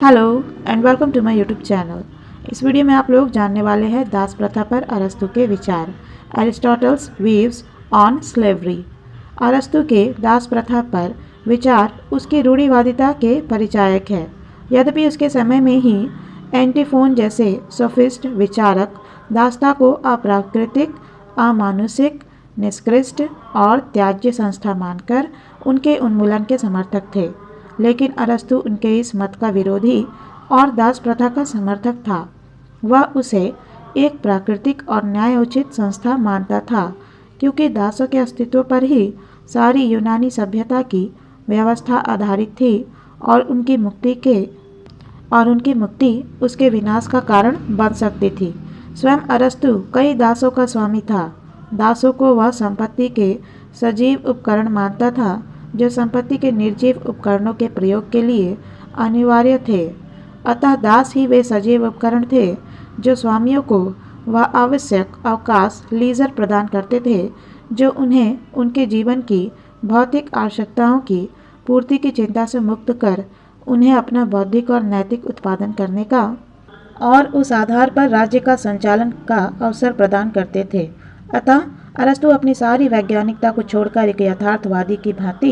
Hello and welcome to my YouTube channel. इस video में आप लोग जानने वाले हैं दास प्रथा पर अरस्तु के विचार। Aristotle's views on slavery. अरस्तु के दास प्रथा पर विचार उसकी रूढ़िवादिता के परिचायक है। यद्यपि उसके समय में ही एंटीफोन जैसे सोफिस्ट विचारक दासता को अप्राकृतिक, अमानुषिक, निष्कृष्ट और त्याज्य संस्था मानकर उनके उन्मूलन के समर्थक थे, लेकिन अरस्तु उनके इस मत का विरोधी और दास प्रथा का समर्थक था। वह उसे एक प्राकृतिक और न्यायोचित संस्था मानता था, क्योंकि दासों के अस्तित्व पर ही सारी यूनानी सभ्यता की व्यवस्था आधारित थी और उनकी मुक्ति उसके विनाश का कारण बन सकती थी। स्वयं अरस्तु कई दासों का स्वामी था। दासों को वह संपत्ति के सजीव उपकरण मानता था जो संपत्ति के निर्जीव उपकरणों के प्रयोग के लिए अनिवार्य थे। अतः दास ही वे सजीव उपकरण थे जो स्वामियों को वह आवश्यक अवकाश लीजर प्रदान करते थे जो उन्हें उनके जीवन की भौतिक आवश्यकताओं की पूर्ति की चिंता से मुक्त कर उन्हें अपना बौद्धिक और नैतिक उत्पादन करने का और उस आधार पर राज्य का संचालन का अवसर प्रदान करते थे। अतः अरस्तु अपनी सारी वैज्ञानिकता को छोड़कर एक यथार्थवादी की भांति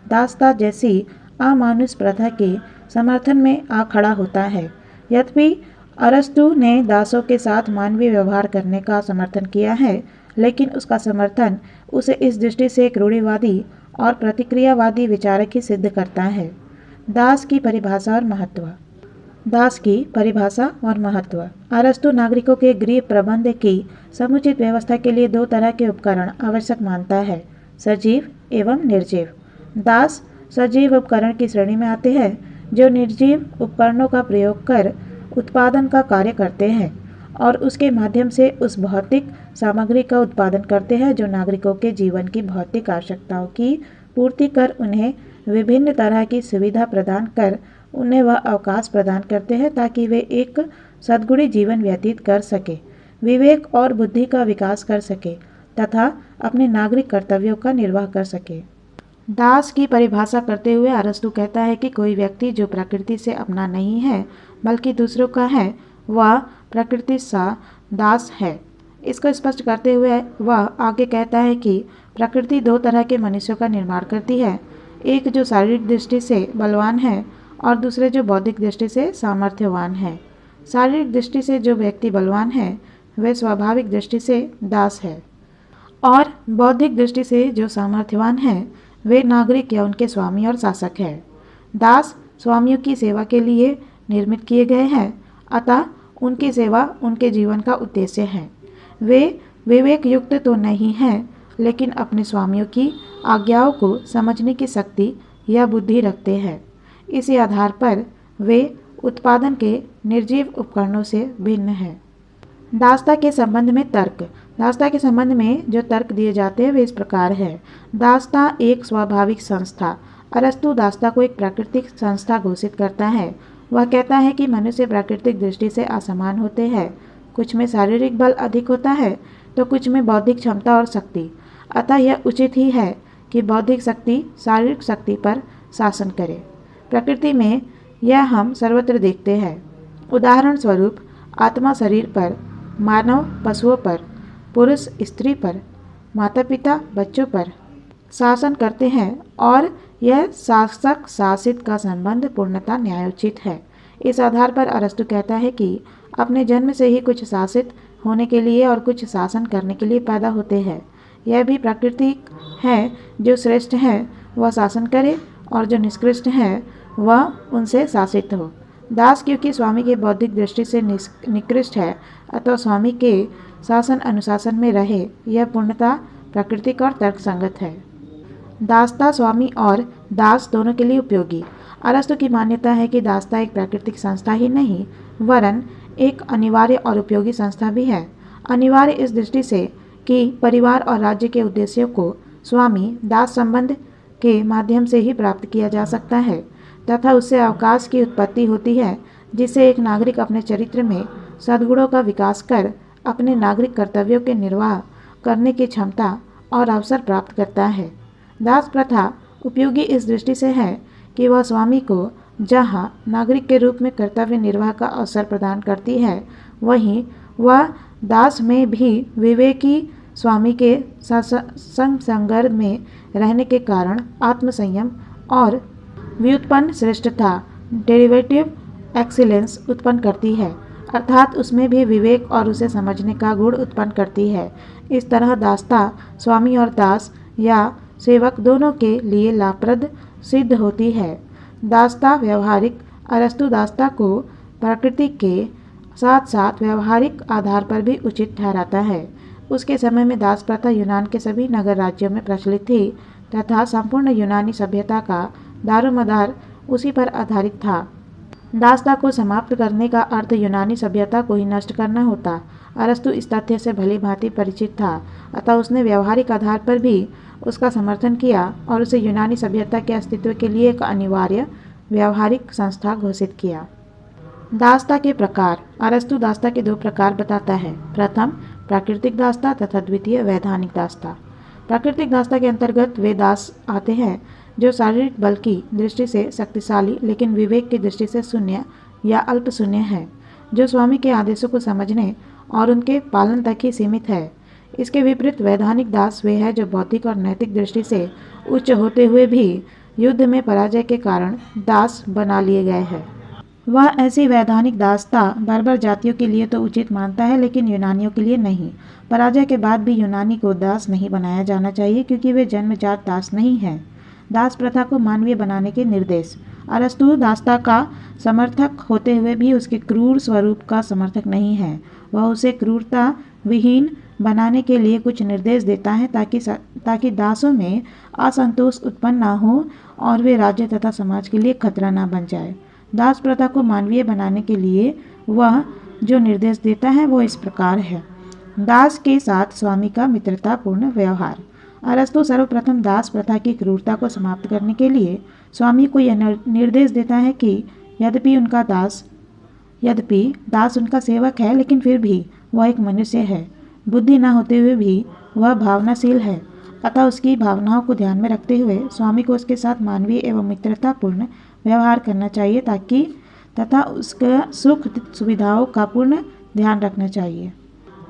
दासता जैसी अमानुष प्रथा के समर्थन में आ खड़ा होता है। यद्यपि अरस्तु ने दासों के साथ मानवीय व्यवहार करने का समर्थन किया है, लेकिन उसका समर्थन उसे इस दृष्टि से एक रूढ़िवादी और प्रतिक्रियावादी विचारक ही सिद्ध करता है। दास की परिभाषा और महत्व। दास की परिभाषा और महत्व। अरस्तु नागरिकों के गृह प्रबंध की समुचित व्यवस्था के लिए दो तरह के उपकरण आवश्यक मानता है, सजीव एवं निर्जीव। दास सजीव उपकरण की श्रेणी में आते हैं जो निर्जीव उपकरणों का प्रयोग कर उत्पादन का कार्य करते हैं और उसके माध्यम से उस भौतिक सामग्री का उत्पादन करते हैं जो नागरिकों के जीवन की भौतिक आवश्यकताओं की पूर्ति कर उन्हें विभिन्न तरह की सुविधा प्रदान कर उन्हें वह अवकाश प्रदान करते हैं ताकि वे एक सद्गुणी जीवन व्यतीत कर सके, विवेक और बुद्धि का विकास कर सके तथा अपने नागरिक कर्तव्यों का निर्वाह कर सके। दास की परिभाषा करते हुए अरस्तु कहता है कि कोई व्यक्ति जो प्रकृति से अपना नहीं है बल्कि दूसरों का है, वह प्रकृति सा दास है। इसको स्पष्ट करते हुए वह आगे कहता है कि प्रकृति दो तरह के मनुष्यों का निर्माण करती है, एक जो शारीरिक दृष्टि से बलवान है और दूसरे जो बौद्धिक दृष्टि से सामर्थ्यवान है। शारीरिक दृष्टि से जो व्यक्ति बलवान है वह स्वाभाविक दृष्टि से दास है और बौद्धिक दृष्टि से जो सामर्थ्यवान है वे नागरिक या उनके स्वामी और शासक है। दास स्वामियों की सेवा के लिए निर्मित किए गए हैं, अतः उनकी सेवा उनके जीवन का उद्देश्य है। वे विवेक युक्त तो नहीं हैं, लेकिन अपने स्वामियों की आज्ञाओं को समझने की शक्ति या बुद्धि रखते हैं। इसी आधार पर वे उत्पादन के निर्जीव उपकरणों से भिन्न हैं। दासता के संबंध में तर्क। दासता के संबंध में जो तर्क दिए जाते हैं वे इस प्रकार है। दासता एक स्वाभाविक संस्था। अरस्तु दासता को एक प्राकृतिक संस्था घोषित करता है। वह कहता है कि मनुष्य प्राकृतिक दृष्टि से असमान होते हैं, कुछ में शारीरिक बल अधिक होता है तो कुछ में बौद्धिक क्षमता और शक्ति। अतः यह उचित ही है कि बौद्धिक शक्ति शारीरिक शक्ति पर शासन करे। प्रकृति में यह हम सर्वत्र देखते हैं। उदाहरण स्वरूप आत्मा शरीर पर, मानव पशुओं पर, पुरुष स्त्री पर, माता पिता बच्चों पर शासन करते हैं और यह शासक शासित का संबंध पूर्णतः न्यायोचित है। इस आधार पर अरस्तु कहता है कि अपने जन्म से ही कुछ शासित होने के लिए और कुछ शासन करने के लिए पैदा होते हैं। यह भी प्राकृतिक है, जो श्रेष्ठ है वह शासन करे और जो निष्कृष्ट है वह उनसे शासित हो। दास क्योंकि स्वामी के बौद्धिक दृष्टि से निकृष्ट है, अतः स्वामी के शासन अनुशासन में रहे, यह पूर्णतः प्राकृतिक और तर्कसंगत है। दासता स्वामी और दास दोनों के लिए उपयोगी। अरस्तु की मान्यता है कि दासता एक प्राकृतिक संस्था ही नहीं वरन एक अनिवार्य और उपयोगी संस्था भी है। अनिवार्य इस दृष्टि से कि परिवार और राज्य के उद्देश्यों को स्वामी दास संबंध के माध्यम से ही प्राप्त किया जा सकता है तथा उससे अवकाश की उत्पत्ति होती है, जिससे एक नागरिक अपने चरित्र में सद्गुणों का विकास कर अपने नागरिक कर्तव्यों के निर्वाह करने की क्षमता और अवसर प्राप्त करता है। दास प्रथा उपयोगी इस दृष्टि से है कि वह स्वामी को जहाँ नागरिक के रूप में कर्तव्य निर्वाह का अवसर प्रदान करती है, वहीं वह दास में भी विवेकी स्वामी के संसर्ग में रहने के कारण आत्मसंयम और व्युत्पन्न श्रेष्ठता डेरिवेटिव एक्सीलेंस उत्पन्न करती है, अर्थात उसमें भी विवेक और उसे समझने का गुण उत्पन्न करती है। इस तरह दासता स्वामी और दास या सेवक दोनों के लिए लाभप्रद सिद्ध होती है। दासता व्यवहारिक अरस्तु दासता को प्रकृति के साथ साथ व्यवहारिक आधार पर भी उचित ठहराता है। उसके समय में दास प्रथा यूनान के सभी नगर राज्यों में प्रचलित थी तथा संपूर्ण यूनानी सभ्यता का दारोमदार उसी पर आधारित था। दासता को समाप्त करने का अर्थ यूनानी सभ्यता को ही नष्ट करना होता। अरस्तु इस तथ्य से भली भांति परिचित था, अतः उसने व्यवहारिक आधार पर भी उसका समर्थन किया और उसे यूनानी सभ्यता के अस्तित्व के लिए एक अनिवार्य व्यवहारिक संस्था घोषित किया। दासता के प्रकार। अरस्तु दासता के दो प्रकार बताता है। प्रथम प्राकृतिक दासता तथा द्वितीय वैधानिक दासता। प्राकृतिक दासता के अंतर्गत वे दास आते हैं जो शारीरिक बल की दृष्टि से शक्तिशाली लेकिन विवेक की दृष्टि से शून्य या अल्प शून्य है, जो स्वामी के आदेशों को समझने और उनके पालन तक ही सीमित है। इसके विपरीत वैधानिक दास वे है जो बौद्धिक और नैतिक दृष्टि से उच्च होते हुए भी युद्ध में पराजय के कारण दास बना लिए गए हैं। वह ऐसी वैधानिक दासता बर्बर जातियों के लिए तो उचित मानता है, लेकिन यूनानियों के लिए नहीं। पराजय के बाद भी यूनानी को दास नहीं बनाया जाना चाहिए, क्योंकि वे जन्मजात दास नहीं हैं। दास प्रथा को मानवीय बनाने के निर्देश। अरस्तु दासता का समर्थक होते हुए भी उसके क्रूर स्वरूप का समर्थक नहीं है। वह उसे क्रूरता विहीन बनाने के लिए कुछ निर्देश देता है ताकि दासों में असंतोष उत्पन्न न हो और वे राज्य तथा समाज के लिए खतरा न बन जाए। दास प्रथा को मानवीय बनाने के लिए वह जो निर्देश देता है वो इस प्रकार है। दास के साथ स्वामी का मित्रतापूर्ण व्यवहार। अरस्तु सर्वप्रथम दास प्रथा की क्रूरता को समाप्त करने के लिए स्वामी को यह निर्देश देता है कि यद्यपि दास उनका सेवक है, लेकिन फिर भी वह एक मनुष्य है। बुद्धि न होते हुए भी वह भावनाशील है, अतः उसकी भावनाओं को ध्यान में रखते हुए स्वामी को उसके साथ मानवीय एवं मित्रतापूर्ण व्यवहार करना चाहिए तथा उसके सुख सुविधाओं का पूर्ण ध्यान रखना चाहिए।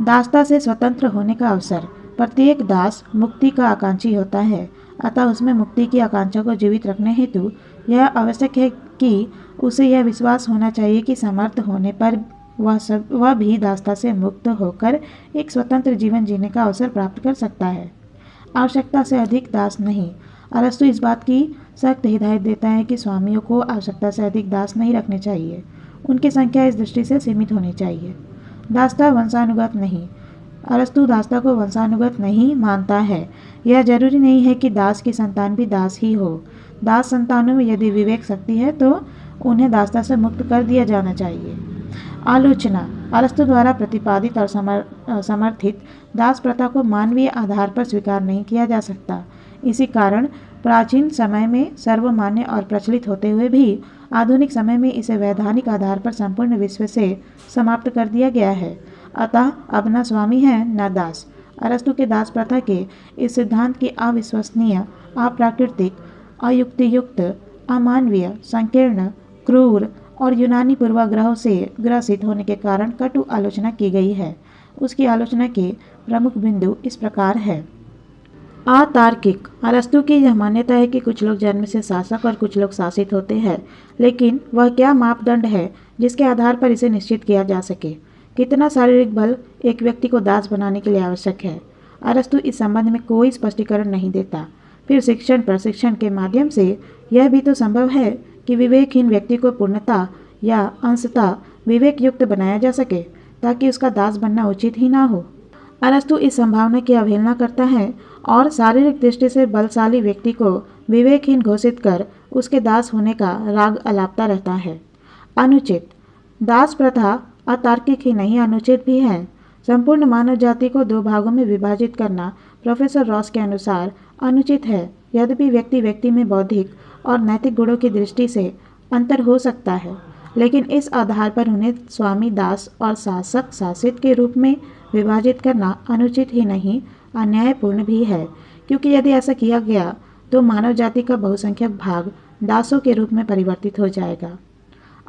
दासता से स्वतंत्र होने का अवसर। प्रत्येक दास मुक्ति का आकांक्षी होता है, अतः उसमें मुक्ति की आकांक्षा को जीवित रखने हेतु यह आवश्यक है कि उसे यह विश्वास होना चाहिए कि समर्थ होने पर वह भी दासता से मुक्त होकर एक स्वतंत्र जीवन जीने का अवसर प्राप्त कर सकता है। आवश्यकता से अधिक दास नहीं। अरस्तु इस बात की सख्त हिदायत देता है कि स्वामियों को आवश्यकता से अधिक दास नहीं रखने चाहिए। उनकी संख्या इस दृष्टि से सीमित होनी चाहिए। दासता वंशानुगत नहीं। अरस्तु दासता को वंशानुगत नहीं मानता है। यह जरूरी नहीं है कि दास की संतान भी दास ही हो। दास संतानों में यदि विवेक शक्ति है तो उन्हें दासता से मुक्त कर दिया जाना चाहिए। आलोचना। अरस्तु द्वारा प्रतिपादित और समर्थित दास प्रथा को मानवीय आधार पर स्वीकार नहीं किया जा सकता। इसी कारण प्राचीन समय में सर्वमान्य और प्रचलित होते हुए भी आधुनिक समय में इसे वैधानिक आधार पर संपूर्ण विश्व से समाप्त कर दिया गया है। अतः अब न स्वामी है न दास। अरस्तु के दास प्रथा के इस सिद्धांत की अविश्वसनीय, अप्राकृतिक, अयुक्तियुक्त, अमानवीय, संकीर्ण, क्रूर और यूनानी पूर्वाग्रहों से ग्रसित होने के कारण कटु आलोचना की गई है। उसकी आलोचना के प्रमुख बिंदु इस प्रकार है। अतार्किक। अरस्तु की यह मान्यता है कि कुछ लोग जन्म से शासक और कुछ लोग शासित होते हैं, लेकिन वह क्या मापदंड है जिसके आधार पर इसे निश्चित किया जा सके? कितना शारीरिक बल एक व्यक्ति को दास बनाने के लिए आवश्यक है? अरस्तु इस संबंध में कोई स्पष्टीकरण नहीं देता। फिर शिक्षण प्रशिक्षण के माध्यम से यह भी तो संभव है कि विवेकहीन व्यक्ति को पूर्णता या अंशतः विवेक युक्त बनाया जा सके, ताकि उसका दास बनना उचित ही ना हो। अरस्तु इस संभावना की अवहेलना करता है और शारीरिक दृष्टि से बलशाली व्यक्ति को विवेकहीन घोषित कर उसके दास होने का राग अलापता रहता है। अनुचित। दास प्रथा अतार्किक ही नहीं, अनुचित भी है। संपूर्ण मानव जाति को दो भागों में विभाजित करना प्रोफेसर रॉस के अनुसार अनुचित है। यद्यपि व्यक्ति व्यक्ति में बौद्धिक और नैतिक गुणों की दृष्टि से अंतर हो सकता है, लेकिन इस आधार पर उन्हें स्वामी दास और शासक शासित के रूप में विभाजित करना अनुचित ही नहीं, अन्यायपूर्ण भी है, क्योंकि यदि ऐसा किया गया तो मानव जाति का बहुसंख्यक भाग दासों के रूप में परिवर्तित हो जाएगा।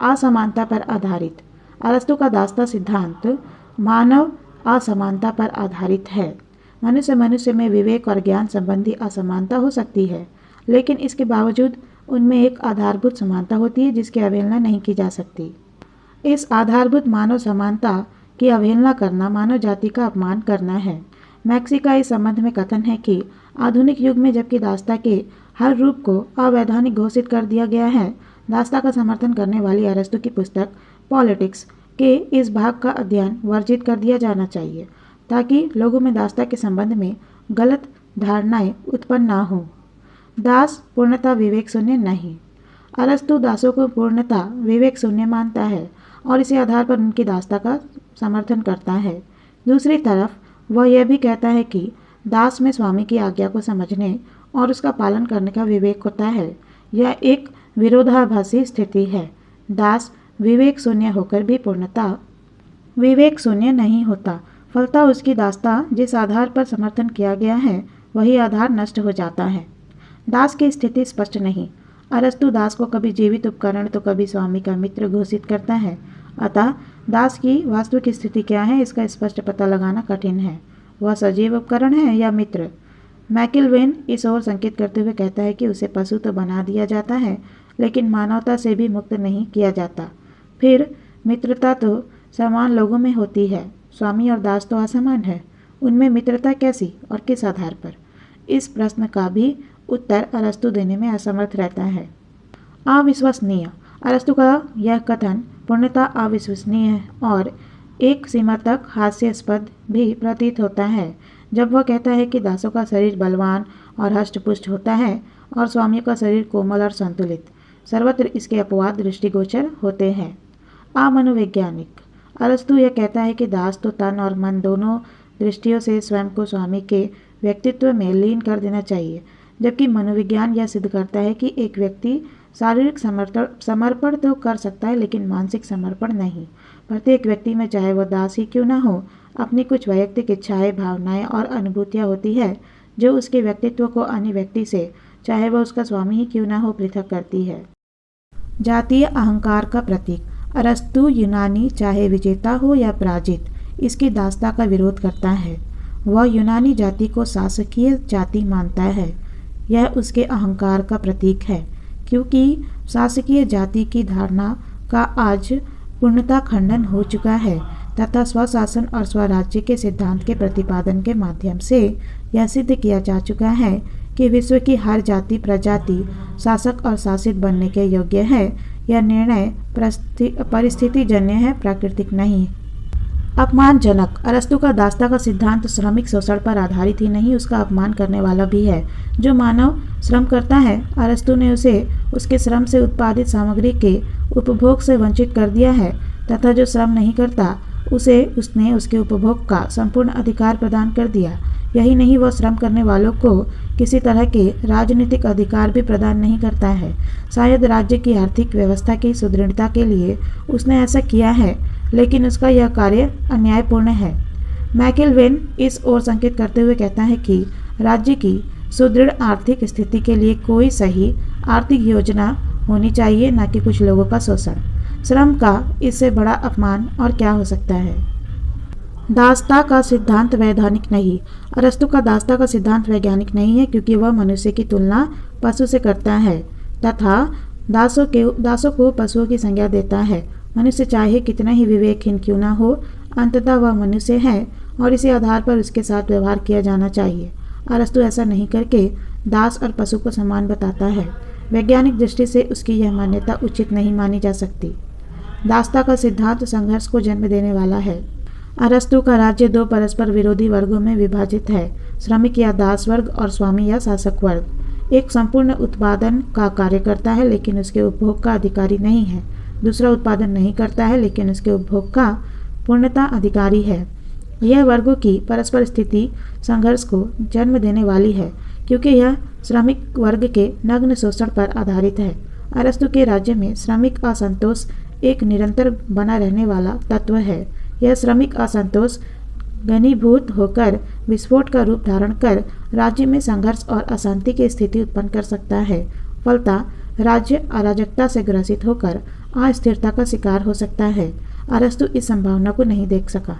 असमानता पर आधारित। अरस्तु का दासता सिद्धांत मानव असमानता पर आधारित है। मनुष्य में विवेक और ज्ञान संबंधी असमानता हो सकती है, लेकिन इसके बावजूद उनमें एक आधारभूत समानता होती है जिसकी अवहेलना नहीं की जा सकती। इस आधारभूत मानव समानता की अवहेलना करना मानव जाति का अपमान करना है। मैक्सी का इस संबंध में कथन है कि आधुनिक युग में जबकि दासता के हर रूप को अवैधानिक घोषित कर दिया गया है, दासता का समर्थन करने वाली अरस्तु की पुस्तक पॉलिटिक्स के इस भाग का अध्ययन वर्जित कर दिया जाना चाहिए ताकि लोगों में दासता के संबंध में गलत धारणाएं उत्पन्न ना हो। दास पूर्णतः विवेक शून्य नहीं। अरस्तु दासों को पूर्णतः विवेक शून्य मानता है और इसी आधार पर उनकी दासता का समर्थन करता है। दूसरी तरफ वह यह भी कहता है कि दास में स्वामी की आज्ञा को समझने और उसका पालन करने का विवेक होता है। यह एक विरोधाभासी स्थिति है। दास विवेक शून्य होकर भी पूर्णतः विवेक शून्य नहीं होता। फलतः उसकी दासता जिस आधार पर समर्थन किया गया है वही आधार नष्ट हो जाता है। दास की स्थिति स्पष्ट नहीं। अरस्तु दास को कभी जीवित उपकरण तो कभी स्वामी का मित्र घोषित करता है। अतः दास की वास्तविक स्थिति क्या है इसका स्पष्ट पता लगाना कठिन है। वह सजीव उपकरण है या मित्र? मैकिलवेन इस ओर संकेत करते हुए कहता है कि उसे पशु तो बना दिया जाता है लेकिन मानवता से भी मुक्त नहीं किया जाता। फिर मित्रता तो समान लोगों में होती है, स्वामी और दास तो असमान है, उनमें मित्रता कैसी और किस आधार पर? इस प्रश्न का भी उत्तर अरस्तु देने में असमर्थ रहता है। अविश्वसनीय। अरस्तु का यह कथन पूर्णतः अविश्वसनीय है और एक सीमा तक हास्यास्पद भी प्रतीत होता है जब वह कहता है कि दासों का शरीर बलवान और हष्टपुष्ट होता है और स्वामियों का शरीर कोमल और संतुलित। सर्वत्र इसके अपवाद दृष्टिगोचर होते हैं। अमनोवैज्ञानिक। अरस्तु यह कहता है कि दास तो तन और मन दोनों दृष्टियों से स्वयं को स्वामी के व्यक्तित्व में लीन कर देना चाहिए, जबकि मनोविज्ञान यह सिद्ध करता है कि एक व्यक्ति शारीरिक समर्पण तो कर सकता है लेकिन मानसिक समर्पण नहीं। प्रत्येक व्यक्ति में चाहे वह दास ही क्यों न हो अपनी कुछ वैयक्तिक इच्छाएं, भावनाएं और अनुभूतियां होती है जो उसके व्यक्तित्व को अन्य व्यक्ति से, चाहे वह उसका स्वामी ही क्यों न हो, पृथक करती है। जातीय अहंकार का प्रतीक। अरस्तु यूनानी चाहे विजेता हो या पराजित इसकी दासता का विरोध करता है। वह यूनानी जाति को शासकीय जाति मानता है। यह उसके अहंकार का प्रतीक है क्योंकि शासकीय जाति की धारणा का आज पूर्णतः खंडन हो चुका है तथा स्वशासन और स्वराज्य के सिद्धांत के प्रतिपादन के माध्यम से यह सिद्ध किया जा चुका है कि विश्व की हर जाति प्रजाति शासक और शासित बनने के योग्य है। यह निर्णय परिस्थितिजन्य है, प्राकृतिक नहीं। अपमानजनक। अरस्तु का दासता का सिद्धांत श्रमिक शोषण पर आधारित ही नहीं, उसका अपमान करने वाला भी है। जो मानव श्रम करता है, अरस्तु ने उसे उसके श्रम से उत्पादित सामग्री के उपभोग से वंचित कर दिया है तथा जो श्रम नहीं करता उसने उसके उपभोग का संपूर्ण अधिकार प्रदान कर दिया। यही नहीं, वह श्रम करने वालों को किसी तरह के राजनीतिक अधिकार भी प्रदान नहीं करता है। शायद राज्य की आर्थिक व्यवस्था की सुदृढ़ता के लिए उसने ऐसा किया है, लेकिन उसका यह कार्य अन्यायपूर्ण है। मैकिलवेन इस ओर संकेत करते हुए कहता है कि राज्य की सुदृढ़ आर्थिक स्थिति के लिए कोई सही आर्थिक योजना होनी चाहिए, न कि कुछ लोगों का शोषण। श्रम का इससे बड़ा अपमान और क्या हो सकता है। दासता का सिद्धांत वैधानिक नहीं। अरस्तु का दासता का सिद्धांत वैज्ञानिक नहीं है क्योंकि वह मनुष्य की तुलना पशु से करता है तथा दासों को पशुओं की संज्ञा देता है। मनुष्य चाहे कितना ही विवेकहीन क्यों न हो, अंततः वह मनुष्य है और इसी आधार पर उसके साथ व्यवहार किया जाना चाहिए। अरस्तु ऐसा नहीं करके दास और पशु को समान बताता है। वैज्ञानिक दृष्टि से उसकी यह मान्यता उचित नहीं मानी जा सकती। दासता का सिद्धांत संघर्ष को जन्म देने वाला है। अरस्तु का राज्य दो परस्पर विरोधी वर्गों में विभाजित है, श्रमिक या दास वर्ग और स्वामी या शासक वर्ग। एक संपूर्ण उत्पादन का कार्य करता है लेकिन उसके उपभोग का अधिकारी नहीं है। दूसरा उत्पादन नहीं करता है लेकिन उसके उपभोग का पूर्णता अधिकारी है। यह वर्गों की परस्पर स्थिति संघर्ष को जन्म देने वाली है क्योंकि यह श्रमिक वर्ग के नग्न शोषण पर आधारित है। अरस्तु के राज्य में श्रमिक असंतोष एक निरंतर बना रहने वाला तत्व है। यह श्रमिक असंतोष घनीभूत होकर विस्फोट का रूप धारण कर राज्य में संघर्ष और अशांति की स्थिति उत्पन्न कर सकता है। फलतः राज्य अराजकता से ग्रसित होकर अस्थिरता का शिकार हो सकता है। अरस्तु इस संभावना को नहीं देख सका।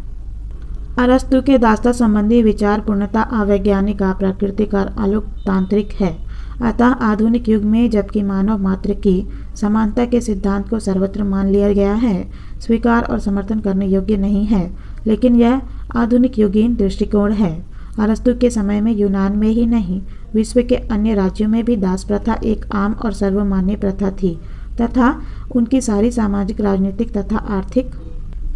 अरस्तु के दासता संबंधी विचार पूर्णतः अवैज्ञानिक, अप्राकृतिक और अलोकतांत्रिक है। अतः आधुनिक युग में जबकि मानव मात्र की समानता के सिद्धांत को सर्वत्र मान लिया गया है, स्वीकार और समर्थन करने योग्य नहीं है, लेकिन यह आधुनिक युगीन दृष्टिकोण है। अरस्तु के समय में यूनान में ही नहीं, विश्व के अन्य राज्यों में भी दास प्रथा एक आम और सर्वमान्य प्रथा थी तथा उनकी सारी सामाजिक, राजनीतिक तथा आर्थिक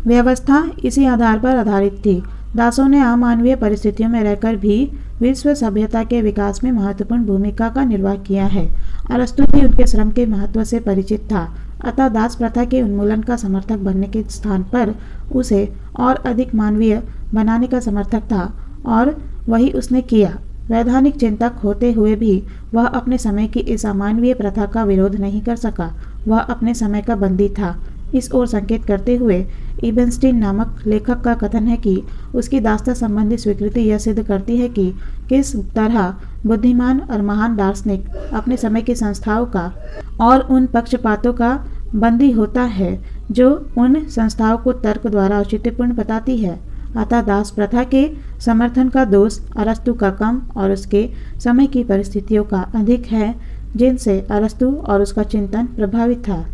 व्यवस्था इसी आधार पर आधारित थी। दासों ने अमानवीय परिस्थितियों में रहकर भी विश्व सभ्यता के विकास में महत्वपूर्ण भूमिका का निर्वाह किया है। अरस्तु भी उनके श्रम के महत्व से परिचित था, अतः दास प्रथा के उन्मूलन का समर्थक बनने के स्थान पर उसे और अधिक मानवीय बनाने का समर्थक था, और वही उसने किया। वैधानिक चिंतक होते हुए भी वह अपने समय की इस अमानवीय प्रथा का विरोध नहीं कर सका। वह अपने समय का बंदी था। इस ओर संकेत करते हुए इबेनस्टीन नामक लेखक का कथन है कि उसकी दास्ता संबंधी स्वीकृति यह सिद्ध करती है कि किस तरह बुद्धिमान और महान दार्शनिक अपने समय की संस्थाओं का और उन पक्षपातों का बंदी होता है जो उन संस्थाओं को तर्क द्वारा औचित्यपूर्ण बताती है। अतः दास प्रथा के समर्थन का दोष अरस्तु का कम और उसके समय की परिस्थितियों का अधिक है, जिनसे अरस्तु और उसका चिंतन प्रभावित था।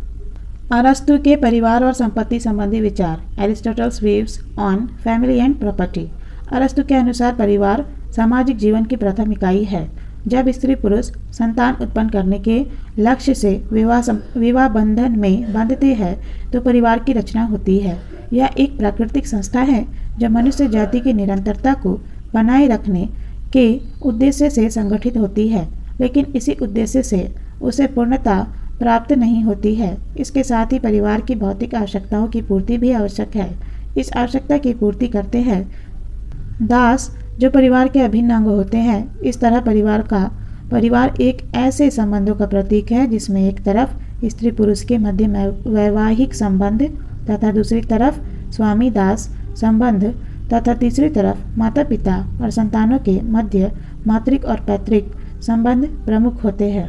अरस्तु के परिवार और संपत्ति संबंधी विचार, Aristotle's views on family and property. अरस्तु के अनुसार परिवार सामाजिक जीवन की प्रथम इकाई है। जब स्त्री पुरुष संतान उत्पन्न करने के लक्ष्य से विवाह बंधन में बंधते हैं तो परिवार की रचना होती है। यह एक प्राकृतिक संस्था है जो मनुष्य जाति की निरंतरता को बनाए रखने के उद्देश्य से संगठित होती है, लेकिन इसी उद्देश्य से उसे पूर्णता प्राप्त नहीं होती है। इसके साथ ही परिवार की भौतिक आवश्यकताओं की पूर्ति भी आवश्यक है। इस आवश्यकता की पूर्ति करते हैं दास, जो परिवार के अभिन्न अंग होते हैं। इस तरह परिवार एक ऐसे संबंधों का प्रतीक है जिसमें एक तरफ स्त्री पुरुष के मध्य वैवाहिक संबंध तथा दूसरी तरफ स्वामी दास संबंध तथा तीसरी तरफ माता पिता और संतानों के मध्य मातृक और पैतृक संबंध प्रमुख होते हैं।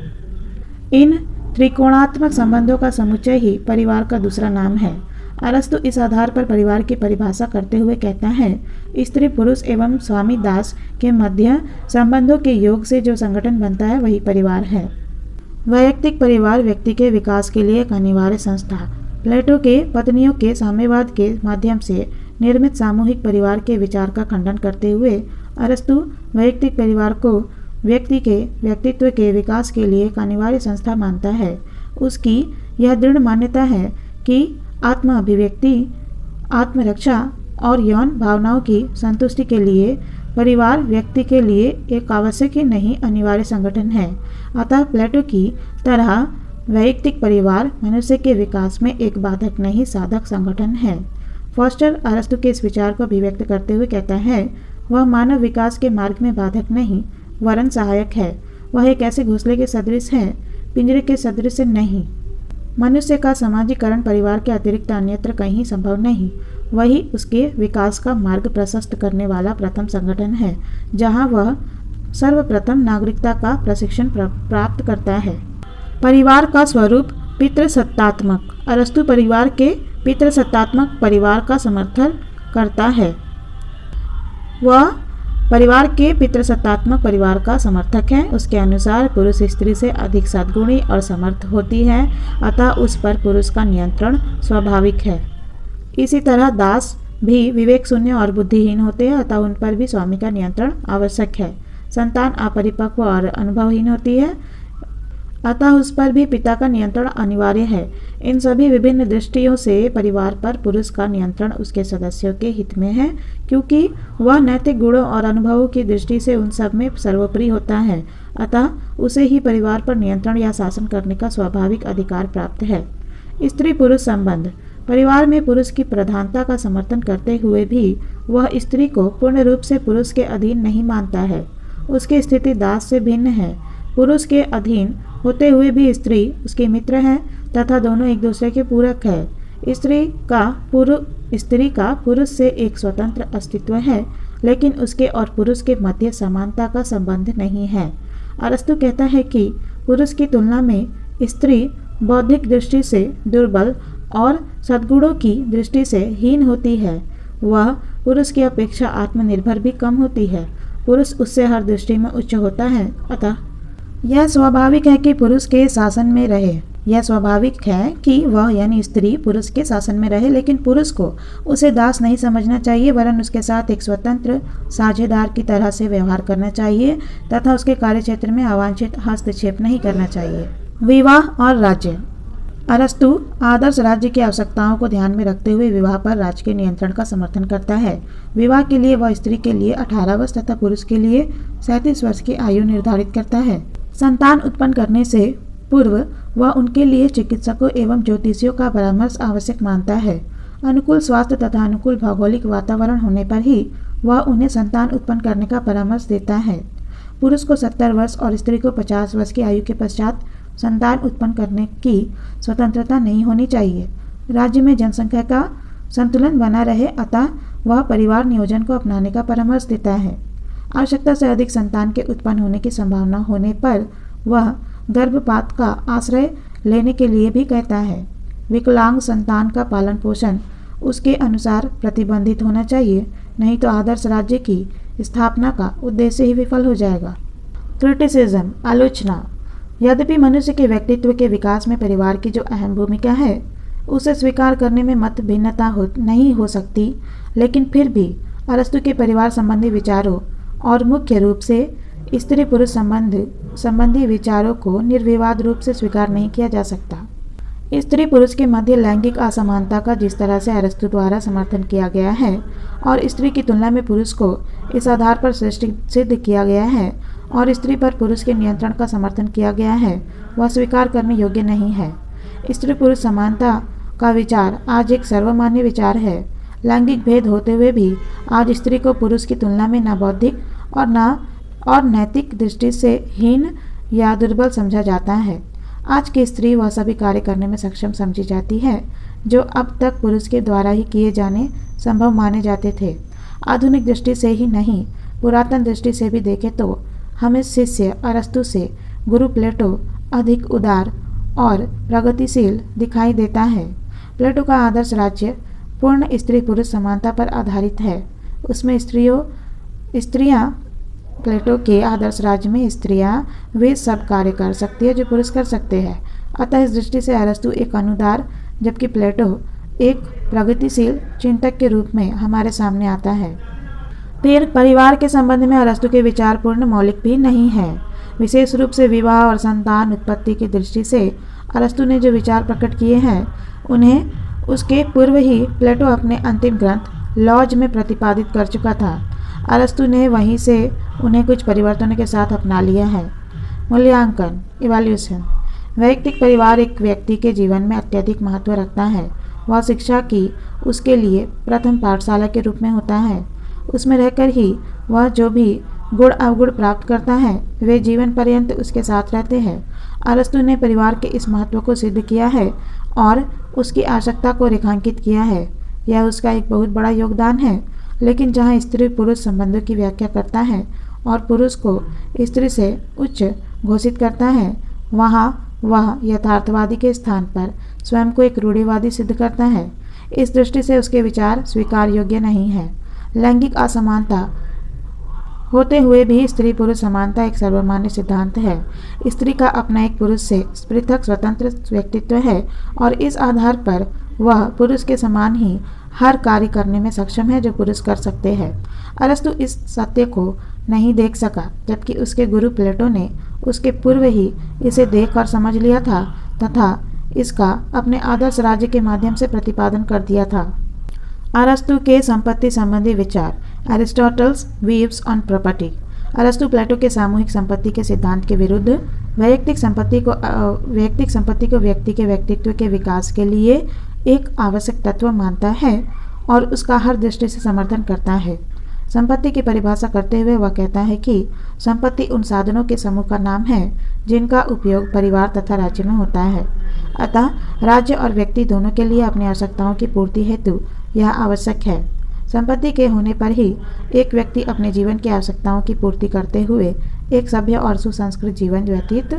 इन त्रिकोणात्मक संबंधों का समुच्चय ही परिवार का दूसरा नाम है। अरस्तु इस आधार पर परिवार की परिभाषा करते हुए कहता है, स्त्री पुरुष एवं स्वामी दास के मध्य संबंधों के योग से जो संगठन बनता है वही परिवार है। वैयक्तिक परिवार व्यक्ति के विकास के लिए एक अनिवार्य संस्था। प्लेटो के पत्नियों के साम्यवाद के माध्यम से निर्मित सामूहिक परिवार के विचार का खंडन करते हुए अरस्तु वैयक्तिक परिवार को व्यक्ति के व्यक्तित्व के विकास के लिए एक अनिवार्य संस्था मानता है। उसकी यह दृढ़ मान्यता है कि आत्म अभिव्यक्ति, आत्मरक्षा और यौन भावनाओं की संतुष्टि के लिए परिवार व्यक्ति के लिए एक आवश्यक ही नहीं अनिवार्य संगठन है। अतः प्लेटो की तरह वैयक्तिक परिवार मनुष्य के विकास में एक बाधक नहीं साधक संगठन है। फॉस्टर अरस्तु के इस विचार को अभिव्यक्त करते हुए कहता है, वह मानव विकास के मार्ग में बाधक नहीं वरन सहायक है। वह एक ऐसे घोंसले के सदृश है, पिंजरे के सदृश नहीं। मनुष्य का समाजीकरण परिवार के अतिरिक्त अन्यत्र कहीं संभव नहीं। वही उसके विकास का मार्ग प्रशस्त करने वाला प्रथम संगठन है, जहां वह सर्वप्रथम नागरिकता का प्रशिक्षण प्राप्त करता है। परिवार का स्वरूप पितृसत्तात्मक। अरस्तु परिवार के पितृसत्तात्मक परिवार का समर्थन करता है। वह परिवार के पितृसत्तात्मक परिवार का समर्थक है। उसके अनुसार पुरुष स्त्री से अधिक सद्गुणी और समर्थ होती है, अतः उस पर पुरुष का नियंत्रण स्वाभाविक है। इसी तरह दास भी विवेक शून्य और बुद्धिहीन होते हैं, अतः उन पर भी स्वामी का नियंत्रण आवश्यक है। संतान अपरिपक्व और अनुभवहीन होती है, अतः उस पर भी पिता का नियंत्रण अनिवार्य है। इन सभी विभिन्न दृष्टियों से परिवार पर पुरुष का नियंत्रण उसके सदस्यों के हित में है, क्योंकि वह नैतिक गुणों और अनुभवों की दृष्टि से उन सब में सर्वोपरि होता है। अतः उसे ही परिवार पर नियंत्रण या शासन करने का स्वाभाविक अधिकार प्राप्त है। स्त्री पुरुष संबंध। परिवार में पुरुष की प्रधानता का समर्थन करते हुए भी वह स्त्री को पूर्ण रूप से पुरुष के अधीन नहीं मानता है। उसकी स्थिति दास से भिन्न है। पुरुष के अधीन होते हुए भी स्त्री उसके मित्र है तथा दोनों एक दूसरे के पूरक है। स्त्री का पुरुष से एक स्वतंत्र अस्तित्व है, लेकिन उसके और पुरुष के मध्य समानता का संबंध नहीं है। अरस्तु कहता है कि पुरुष की तुलना में स्त्री बौद्धिक दृष्टि से दुर्बल और सद्गुणों की दृष्टि से हीन होती है। वह पुरुष की अपेक्षा आत्मनिर्भर भी कम होती है। पुरुष उससे हर दृष्टि में उच्च होता है। अतः यह स्वाभाविक है कि पुरुष के शासन में रहे। यह स्वाभाविक है कि वह यानी स्त्री पुरुष के शासन में रहे, लेकिन पुरुष को उसे दास नहीं समझना चाहिए, वरन उसके साथ एक स्वतंत्र साझेदार की तरह से व्यवहार करना चाहिए तथा उसके कार्यक्षेत्र में अवांछित हस्तक्षेप नहीं करना चाहिए। विवाह और राज्य। अरस्तु आदर्श राज्य की आवश्यकताओं को ध्यान में रखते हुए विवाह पर राज्य के नियंत्रण का समर्थन करता है। विवाह के लिए वह स्त्री के लिए 18 वर्ष तथा पुरुष के लिए 37 वर्ष की आयु निर्धारित करता है। संतान उत्पन्न करने से पूर्व वह उनके लिए चिकित्सकों एवं ज्योतिषियों का परामर्श आवश्यक मानता है। अनुकूल स्वास्थ्य तथा अनुकूल भौगोलिक वातावरण होने पर ही वह उन्हें संतान उत्पन्न करने का परामर्श देता है। पुरुष को 70 वर्ष और स्त्री को 50 वर्ष की आयु के पश्चात संतान उत्पन्न करने की स्वतंत्रता नहीं होनी चाहिए। राज्य में जनसंख्या का संतुलन बना रहे, अतः वह परिवार नियोजन को अपनाने का परामर्श देता है। आवश्यकता से अधिक संतान के उत्पन्न होने की संभावना होने पर वह गर्भपात का आश्रय लेने के लिए भी कहता है। विकलांग संतान का पालन पोषण उसके अनुसार प्रतिबंधित होना चाहिए, नहीं तो आदर्श राज्य की स्थापना का उद्देश्य ही विफल हो जाएगा। क्रिटिसिज्म, आलोचना। यद्यपि मनुष्य के व्यक्तित्व के विकास में परिवार की जो अहम भूमिका है उसे स्वीकार करने में मत भिन्नता नहीं हो सकती, लेकिन फिर भी अरस्तु के परिवार संबंधी विचारों और मुख्य रूप से स्त्री पुरुष संबंधी विचारों को निर्विवाद रूप से स्वीकार नहीं किया जा सकता। स्त्री पुरुष के मध्य लैंगिक असमानता का जिस तरह से अरस्तु द्वारा समर्थन किया गया है और स्त्री की तुलना में पुरुष को इस आधार पर सिद्ध किया गया है और स्त्री पर पुरुष के नियंत्रण का समर्थन किया गया है, वह स्वीकार करने योग्य नहीं है। स्त्री पुरुष समानता का विचार आज एक सर्वमान्य विचार है। लैंगिक भेद होते हुए भी आज स्त्री को पुरुष की तुलना में न बौद्धिक और नैतिक दृष्टि से हीन या दुर्बल समझा जाता है। आज की स्त्री वह सभी कार्य करने में सक्षम समझी जाती है जो अब तक पुरुष के द्वारा ही किए जाने संभव माने जाते थे। आधुनिक दृष्टि से ही नहीं, पुरातन दृष्टि से भी देखें तो हमें शिष्य अरस्तु से गुरु प्लेटो अधिक उदार और प्रगतिशील दिखाई देता है। प्लेटो का आदर्श राज्य पूर्ण स्त्री पुरुष समानता पर आधारित है। उसमें स्त्रियां प्लेटो के आदर्श राज्य में स्त्रियां वे सब कार्य कर सकती है जो पुरुष कर सकते हैं। अतः इस दृष्टि से अरस्तु एक अनुदार जबकि प्लेटो एक प्रगतिशील चिंतक के रूप में हमारे सामने आता है। फिर परिवार के संबंध में अरस्तु के विचार पूर्ण मौलिक भी नहीं है। विशेष रूप से विवाह और संतान उत्पत्ति की दृष्टि से अरस्तु ने जो विचार प्रकट किए हैं उन्हें उसके पूर्व ही प्लेटो अपने अंतिम ग्रंथ लॉज में प्रतिपादित कर चुका था। अरस्तु ने वहीं से उन्हें कुछ परिवर्तनों के साथ अपना लिया है। मूल्यांकन, इवैल्यूएशन। वैयक्तिक परिवार एक व्यक्ति के जीवन में अत्यधिक महत्व रखता है। वह शिक्षा की उसके लिए प्रथम पाठशाला के रूप में होता है। उसमें रहकर ही वह जो भी गुण अवगुण प्राप्त करता है वे जीवन पर्यंत उसके साथ रहते हैं। अरस्तु ने परिवार के इस महत्व को सिद्ध किया है और उसकी आवश्यकता को रेखांकित किया है। यह उसका एक बहुत बड़ा योगदान है। लेकिन जहाँ स्त्री पुरुष संबंधों की व्याख्या करता है और पुरुष को स्त्री से उच्च घोषित करता है, वहाँ वह यथार्थवादी के स्थान पर स्वयं को एक रूढ़िवादी सिद्ध करता है। इस दृष्टि से उसके विचार स्वीकार योग्य नहीं है। लैंगिक असमानता होते हुए भी स्त्री पुरुष समानता एक सर्वमान्य सिद्धांत है। स्त्री का अपना एक पुरुष से पृथक स्वतंत्र व्यक्तित्व है और इस आधार पर वह पुरुष के समान ही हर कार्य करने में सक्षम है जो पुरुष कर सकते हैं। अरस्तु इस सत्य को नहीं देख सका, जबकि उसके गुरु प्लेटो ने उसके पूर्व ही इसे देख और समझ लिया था तथा इसका अपने आदर्श राज्य के माध्यम से प्रतिपादन कर दिया था। अरस्तु के संपत्ति संबंधी विचार, एरिस्टोटल्स व्यूज ऑन प्रॉपर्टी। अरस्तु प्लेटो के सामूहिक संपत्ति के सिद्धांत के विरुद्ध वैयक्तिक संपत्ति को व्यक्ति के व्यक्तित्व के विकास के लिए एक आवश्यक तत्व मानता है और उसका हर दृष्टि से समर्थन करता है। संपत्ति की परिभाषा करते हुए वह कहता है कि संपत्ति उन साधनों के समूह का नाम है जिनका उपयोग परिवार तथा राज्य में होता है। अतः राज्य और व्यक्ति दोनों के लिए अपनी आवश्यकताओं की पूर्ति हेतु यह आवश्यक है। संपत्ति के होने पर ही एक व्यक्ति अपने जीवन की आवश्यकताओं की पूर्ति करते हुए एक सभ्य और सुसंस्कृत जीवन व्यतीत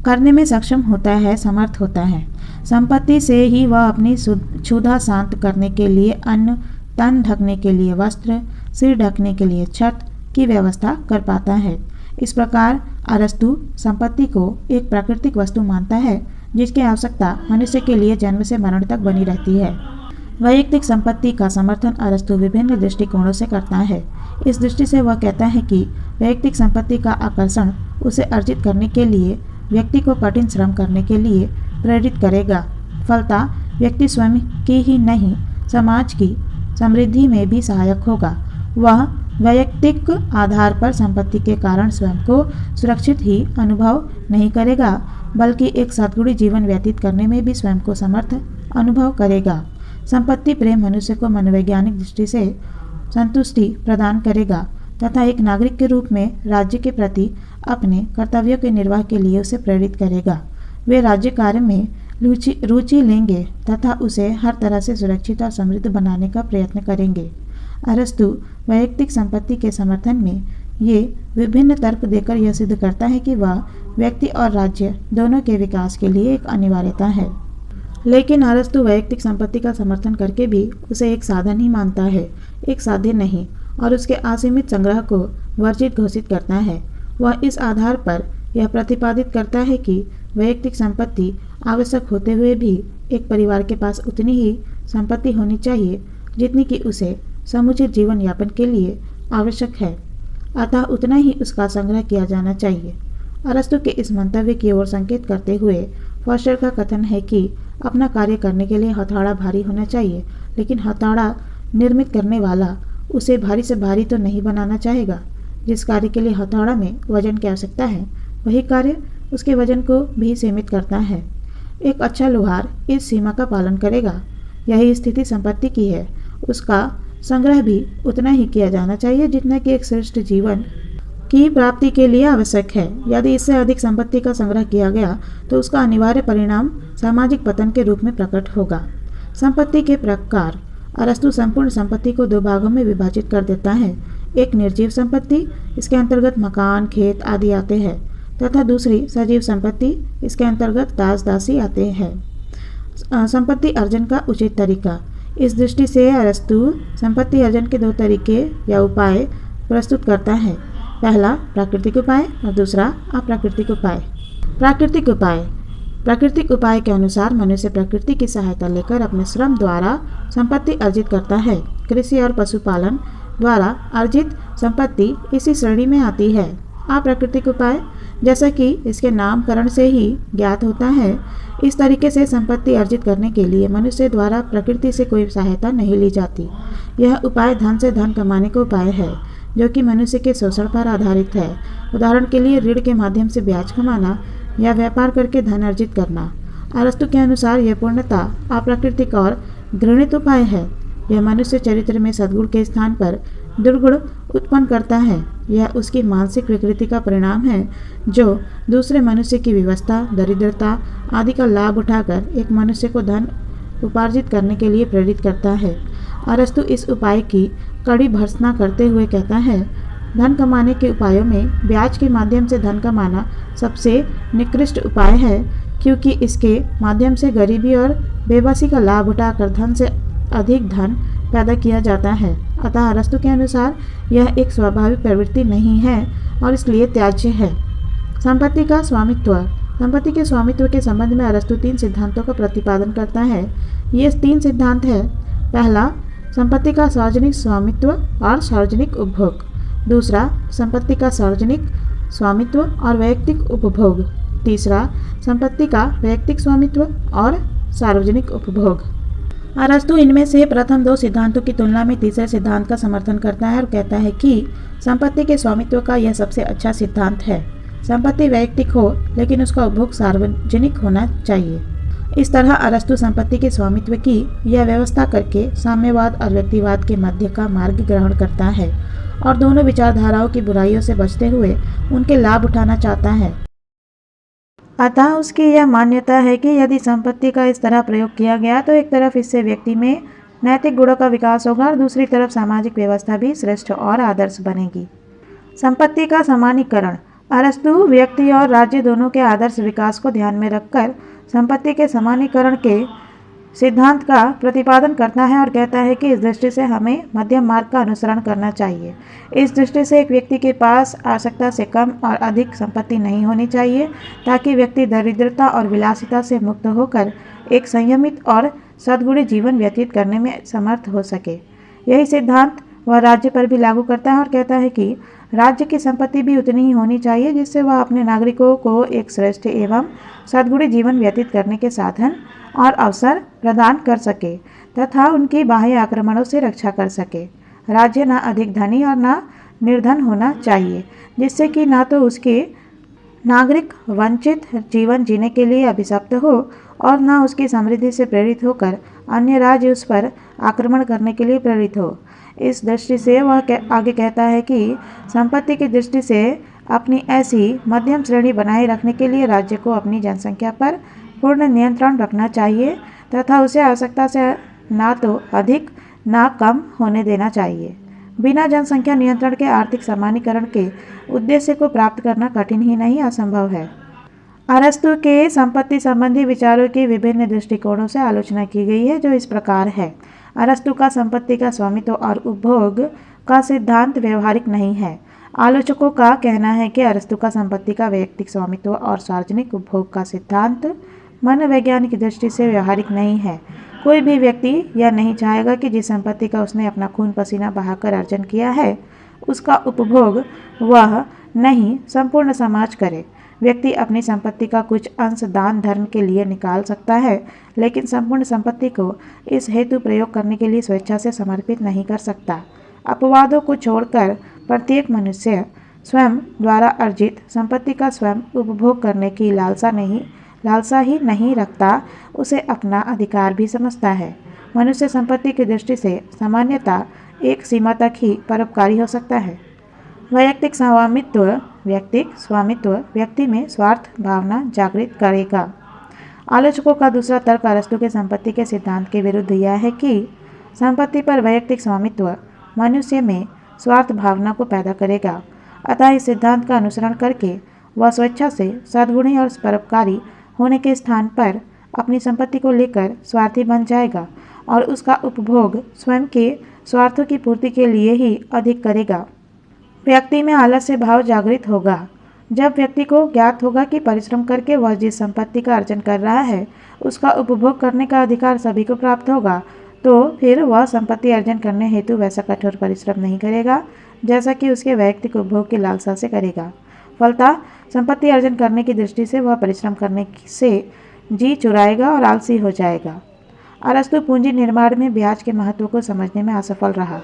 करने में सक्षम होता है, समर्थ होता है। संपत्ति से ही वह अपनी क्षुधा शांत करने के लिए अन्न, तन ढकने के लिए वस्त्र, सिर ढकने के लिए छत की व्यवस्था कर पाता है। इस प्रकार अरस्तु संपत्ति को एक प्राकृतिक वस्तु मानता है जिसकी आवश्यकता मनुष्य के लिए जन्म से मरण तक बनी रहती है। वैयक्तिक संपत्ति का समर्थन अरस्तु विभिन्न दृष्टिकोणों से करता है। इस दृष्टि से वह कहता है कि वैयक्तिक संपत्ति का आकर्षण उसे अर्जित करने के लिए व्यक्ति को कठिन श्रम करने के लिए प्रेरित करेगा। फलतः व्यक्ति स्वयं की ही नहीं, समाज की समृद्धि में भी सहायक होगा। वह वैयक्तिक आधार पर संपत्ति के कारण स्वयं को सुरक्षित ही अनुभव नहीं करेगा, बल्कि एक सद्गुणी जीवन व्यतीत करने में भी स्वयं को समर्थ अनुभव करेगा। संपत्ति प्रेम मनुष्य को मनोवैज्ञानिक दृष्टि से संतुष्टि प्रदान करेगा तथा एक नागरिक के रूप में राज्य के प्रति अपने कर्तव्यों के निर्वाह के लिए उसे प्रेरित करेगा। वे राज्य कार्य में रुचि लेंगे तथा उसे हर तरह से सुरक्षित और समृद्ध बनाने का प्रयत्न करेंगे। अरस्तु वैयक्तिक संपत्ति के समर्थन में ये विभिन्न तर्क देकर यह सिद्ध करता है कि वह व्यक्ति और राज्य दोनों के विकास के लिए एक अनिवार्यता है। लेकिन अरस्तु वैयक्तिक संपत्ति का समर्थन करके भी उसे एक साधन ही मानता है, एक साध्य नहीं, और उसके असीमित संग्रह को वर्जित घोषित करता है। वह इस आधार पर यह प्रतिपादित करता है कि वैयक्तिक संपत्ति आवश्यक होते हुए भी एक परिवार के पास उतनी ही संपत्ति होनी चाहिए जितनी कि उसे समुचित जीवन यापन के लिए आवश्यक है, अतः उतना ही उसका संग्रह किया जाना चाहिए। अरस्तु के इस मंतव्य की ओर संकेत करते हुए फॉस्टर का कथन है कि अपना कार्य करने के लिए हथौड़ा भारी होना चाहिए, लेकिन हथौड़ा निर्मित करने वाला उसे भारी से भारी तो नहीं बनाना चाहेगा। जिस कार्य के लिए हथौड़ा में वजन की आवश्यकता है, वही कार्य उसके वजन को भी सीमित करता है। एक अच्छा लोहार इस सीमा का पालन करेगा। यही स्थिति संपत्ति की है। उसका संग्रह भी उतना ही किया जाना चाहिए जितना कि एक श्रेष्ठ जीवन की प्राप्ति के लिए आवश्यक है। यदि इससे अधिक संपत्ति का संग्रह किया गया तो उसका अनिवार्य परिणाम सामाजिक पतन के रूप में प्रकट होगा। संपत्ति के प्रकार। अरस्तु संपूर्ण संपत्ति को दो भागों में विभाजित कर देता है। एक निर्जीव संपत्ति, इसके अंतर्गत मकान, खेत आदि आते हैं, तथा दूसरी सजीव संपत्ति, इसके अंतर्गत दास दासी आते हैं। संपत्ति अर्जन का उचित तरीका। इस दृष्टि से अरस्तु संपत्ति अर्जन के दो तरीके या उपाय प्रस्तुत करता है। पहला प्राकृतिक उपाय और दूसरा अप्राकृतिक उपाय। प्राकृतिक उपाय। प्राकृतिक उपाय के अनुसार मनुष्य प्रकृति की सहायता लेकर अपने श्रम द्वारा संपत्ति अर्जित करता है। कृषि और पशुपालन द्वारा अर्जित संपत्ति इसी श्रेणी में आती है। अप्राकृतिक उपाय, जैसा कि इसके नामकरण से ही ज्ञात होता है, इस तरीके से संपत्ति अर्जित करने के लिए मनुष्य द्वारा प्रकृति से कोई सहायता नहीं ली जाती। यह उपाय धन से धन कमाने का उपाय है, जो कि मनुष्य के शोषण पर आधारित है। उदाहरण के लिए ऋण के माध्यम से ब्याज कमाना या व्यापार करके धन अर्जित करना। अरस्तु के अनुसार यह पूर्णतः अप्राकृतिक और घृणित उपाय है। यह मनुष्य चरित्र में सद्गुण के स्थान पर दुर्गुण उत्पन्न करता है। यह उसकी मानसिक विकृति का परिणाम है, जो दूसरे मनुष्य की व्यवस्था, दरिद्रता आदि का लाभ उठाकर एक मनुष्य को धन उपार्जित करने के लिए प्रेरित करता है। अरस्तु इस उपाय की कड़ी भर्त्सना करते हुए कहता है, धन कमाने के उपायों में ब्याज के माध्यम से धन कमाना सबसे निकृष्ट उपाय है, क्योंकि इसके माध्यम से गरीबी और बेबसी का लाभ उठाकर धन से अधिक धन पैदा किया जाता है। अतः अरस्तु के अनुसार यह एक स्वाभाविक प्रवृत्ति नहीं है और इसलिए त्याज्य है। संपत्ति का स्वामित्व। संपत्ति के स्वामित्व के संबंध में अरस्तु 3 सिद्धांतों का प्रतिपादन करता है। ये 3 सिद्धांत है। पहला, संपत्ति का सार्वजनिक स्वामित्व और सार्वजनिक उपभोग। दूसरा, संपत्ति का सार्वजनिक स्वामित्व और वैयक्तिक उपभोग। तीसरा, संपत्ति का वैयक्तिक स्वामित्व और सार्वजनिक उपभोग। अरस्तु इनमें से प्रथम 2 सिद्धांतों की तुलना में तीसरे सिद्धांत का समर्थन करता है और कहता है कि संपत्ति के स्वामित्व का यह सबसे अच्छा सिद्धांत है। संपत्ति वैयक्तिक हो, लेकिन उसका उपभोग सार्वजनिक होना चाहिए। इस तरह अरस्तु संपत्ति के स्वामित्व की यह व्यवस्था करके साम्यवाद और व्यक्तिवाद के मध्य का मार्ग ग्रहण करता है और दोनों विचारधाराओं की बुराइयों से बचते हुए उनके लाभ उठाना चाहता है। अतः उसकी यह मान्यता है कि यदि संपत्ति का इस तरह प्रयोग किया गया तो एक तरफ इससे व्यक्ति में नैतिक गुणों का विकास होगा और दूसरी तरफ सामाजिक व्यवस्था भी श्रेष्ठ और आदर्श बनेगी। संपत्ति का समानीकरण। अरस्तु व्यक्ति और राज्य दोनों के आदर्श विकास को ध्यान में रखकर संपत्ति के समानीकरण के सिद्धांत का प्रतिपादन करता है और कहता है कि इस दृष्टि से हमें मध्यम मार्ग का अनुसरण करना चाहिए। इस दृष्टि से एक व्यक्ति के पास आवश्यकता से कम और अधिक संपत्ति नहीं होनी चाहिए ताकि व्यक्ति दरिद्रता और विलासिता से मुक्त होकर एक संयमित और सद्गुणी जीवन व्यतीत करने में समर्थ हो सके। यही सिद्धांत वह राज्य पर भी लागू करता है और कहता है कि राज्य की संपत्ति भी उतनी ही होनी चाहिए जिससे वह अपने नागरिकों को एक श्रेष्ठ एवं सद्गुणी जीवन व्यतीत करने के साधन और अवसर प्रदान कर सके तथा उनकी बाह्य आक्रमणों से रक्षा कर सके। राज्य न अधिक धनी और न निर्धन होना चाहिए जिससे कि न तो उसके नागरिक वंचित जीवन जीने के लिए अभिशप्त हो और न उसकी समृद्धि से प्रेरित होकर अन्य राज्य उस पर आक्रमण करने के लिए प्रेरित हो। इस दृष्टि से वह आगे कहता है कि संपत्ति की दृष्टि से अपनी ऐसी मध्यम श्रेणी बनाए रखने के लिए राज्य को अपनी जनसंख्या पर पूर्ण नियंत्रण रखना चाहिए तथा उसे आवश्यकता से ना तो अधिक ना कम होने देना चाहिए। बिना जनसंख्या नियंत्रण के आर्थिक समानीकरण के उद्देश्य को प्राप्त करना कठिन ही नहीं असंभव है। अरस्तु के संपत्ति संबंधी विचारों की विभिन्न दृष्टिकोणों से आलोचना की गई है जो इस प्रकार है। अरस्तु का संपत्ति का स्वामित्व और उपभोग का सिद्धांत व्यवहारिक नहीं है। आलोचकों का कहना है कि अरस्तु का संपत्ति का वैयक्तिक स्वामित्व और सार्वजनिक उपभोग का सिद्धांत मनोवैज्ञानिक दृष्टि से व्यवहारिक नहीं है। कोई भी व्यक्ति यह नहीं चाहेगा कि जिस संपत्ति का उसने अपना खून पसीना बहाकर अर्जन किया है उसका उपभोग वह नहीं संपूर्ण समाज करे। व्यक्ति अपनी संपत्ति का कुछ अंश दान धर्म के लिए निकाल सकता है लेकिन संपूर्ण संपत्ति को इस हेतु प्रयोग करने के लिए स्वेच्छा से समर्पित नहीं कर सकता। अपवादों को छोड़कर प्रत्येक मनुष्य स्वयं द्वारा अर्जित संपत्ति का स्वयं उपभोग करने की लालसा ही नहीं रखता, उसे अपना अधिकार भी समझता है। मनुष्य संपत्ति की दृष्टि से सामान्यतः एक सीमा तक ही परोपकारी हो सकता है। वैयक्तिक स्वामित्व व्यक्ति में स्वार्थ भावना जागृत करेगा। आलोचकों का दूसरा तर्क अरस्तु के संपत्ति के सिद्धांत के विरुद्ध यह है कि संपत्ति पर वैयक्तिक स्वामित्व मनुष्य में स्वार्थ भावना को पैदा करेगा। अतः इस सिद्धांत का अनुसरण करके वह स्वेच्छा से सद्गुणी और परोपकारी होने के स्थान पर अपनी संपत्ति को लेकर स्वार्थी बन जाएगा और उसका उपभोग स्वयं के स्वार्थों की पूर्ति के लिए ही अधिक करेगा। व्यक्ति में आलस्य भाव जागृत होगा। जब व्यक्ति को ज्ञात होगा कि परिश्रम करके वह जिस संपत्ति का अर्जन कर रहा है उसका उपभोग करने का अधिकार सभी को प्राप्त होगा तो फिर वह संपत्ति अर्जन करने हेतु वैसा कठोर परिश्रम नहीं करेगा जैसा कि उसके वैयक्तिक उपभोग की लालसा से करेगा। फलतः संपत्ति अर्जन करने की दृष्टि से वह परिश्रम करने से जी चुराएगा और आलसी हो जाएगा। अरस्तु पूंजी निर्माण में ब्याज के महत्व को समझने में असफल रहा।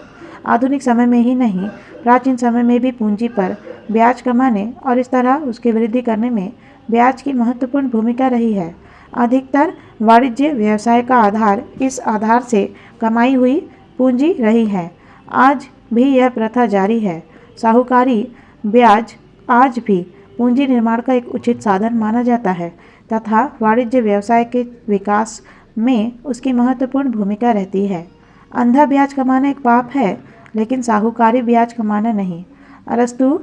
आधुनिक समय में ही नहीं प्राचीन समय में भी पूंजी पर ब्याज कमाने और इस तरह उसकी वृद्धि करने में ब्याज की महत्वपूर्ण भूमिका रही है। अधिकतर वाणिज्य व्यवसाय का आधार इस आधार से कमाई हुई पूंजी रही है। आज भी यह प्रथा जारी है। साहूकारी ब्याज आज भी पूंजी निर्माण का एक उचित साधन माना जाता है तथा वाणिज्य व्यवसाय के विकास में उसकी महत्वपूर्ण भूमिका रहती है। अंधा ब्याज कमाना एक पाप है लेकिन साहूकारी ब्याज कमाना नहीं। अरस्तु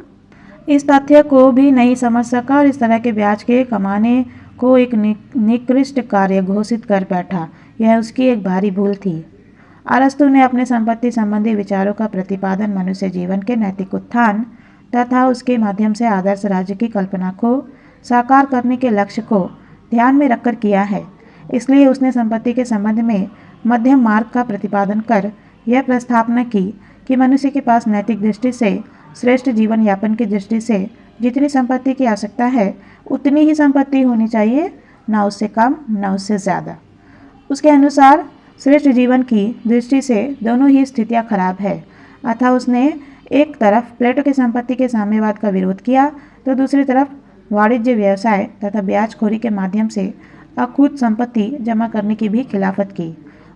इस तथ्य को भी नहीं समझ सका और इस तरह के ब्याज के कमाने को एक निकृष्ट कार्य घोषित कर बैठा। यह उसकी एक भारी भूल थी। अरस्तु ने अपने संपत्ति संबंधी विचारों का प्रतिपादन मनुष्य जीवन के नैतिक उत्थान तथा उसके माध्यम से आदर्श राज्य की कल्पना को साकार करने के लक्ष्य को ध्यान में रखकर किया है। इसलिए उसने संपत्ति के संबंध में मध्यम मार्ग का प्रतिपादन कर यह प्रस्तावना की कि मनुष्य के पास नैतिक दृष्टि से श्रेष्ठ जीवन यापन की दृष्टि से जितनी संपत्ति की आवश्यकता है उतनी ही संपत्ति होनी चाहिए, न उससे कम न उससे ज़्यादा। उसके अनुसार श्रेष्ठ जीवन की दृष्टि से दोनों ही स्थितियां खराब है। अतः उसने एक तरफ प्लेटो की संपत्ति के साम्यवाद का विरोध किया तो दूसरी तरफ वाणिज्य व्यवसाय तथा ब्याजखोरी के माध्यम से अखूत संपत्ति जमा करने की भी खिलाफत की।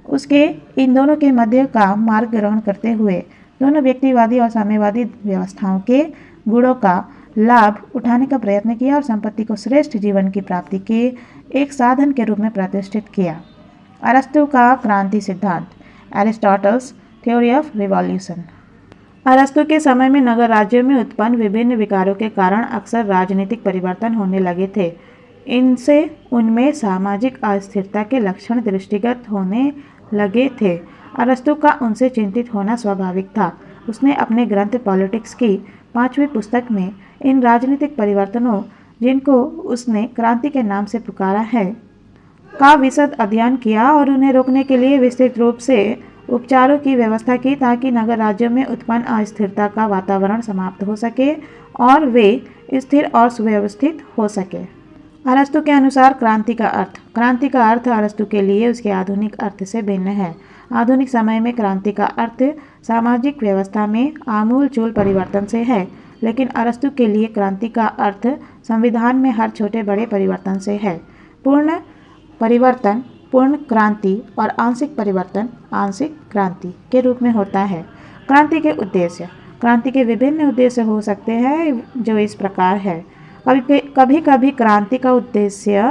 उसके इन दोनों के मध्य का मार्ग ग्रहण करते हुए दोनों व्यक्तिवादी और साम्यवादी व्यवस्थाओं के गुणों का लाभ उठाने का प्रयत्न किया और संपत्ति को श्रेष्ठ जीवन की प्राप्ति के एक साधन के रूप में प्रतिष्ठित किया। अरस्तु का क्रांति सिद्धांत, एरिस्टोटल्स थ्योरी ऑफ रिवॉल्यूशन। अरस्तु के समय में नगर राज्यों में उत्पन्न विभिन्न विकारों के कारण अक्सर राजनीतिक परिवर्तन होने लगे थे। इनसे उनमें सामाजिक अस्थिरता के लक्षण दृष्टिगत होने लगे थे। अरस्तु का उनसे चिंतित होना स्वाभाविक था। उसने अपने ग्रंथ पॉलिटिक्स की 5वीं पुस्तक में इन राजनीतिक परिवर्तनों, जिनको उसने क्रांति के नाम से पुकारा है, का विशद अध्ययन किया और उन्हें रोकने के लिए विस्तृत रूप से उपचारों की व्यवस्था की, ताकि नगर राज्यों में उत्पन्न अस्थिरता का वातावरण समाप्त हो सके और वे स्थिर और सुव्यवस्थित हो सके। अरस्तु के अनुसार क्रांति का अर्थ अरस्तु के लिए उसके आधुनिक अर्थ से भिन्न है। आधुनिक समय में क्रांति का अर्थ सामाजिक व्यवस्था में आमूल-चूल परिवर्तन से है, लेकिन अरस्तु के लिए क्रांति का अर्थ संविधान में हर छोटे बड़े परिवर्तन से है। पूर्ण परिवर्तन पूर्ण क्रांति और आंशिक परिवर्तन आंशिक क्रांति के रूप में होता है। क्रांति के विभिन्न उद्देश्य हो सकते हैं, जो इस प्रकार है। कभी कभी क्रांति का उद्देश्य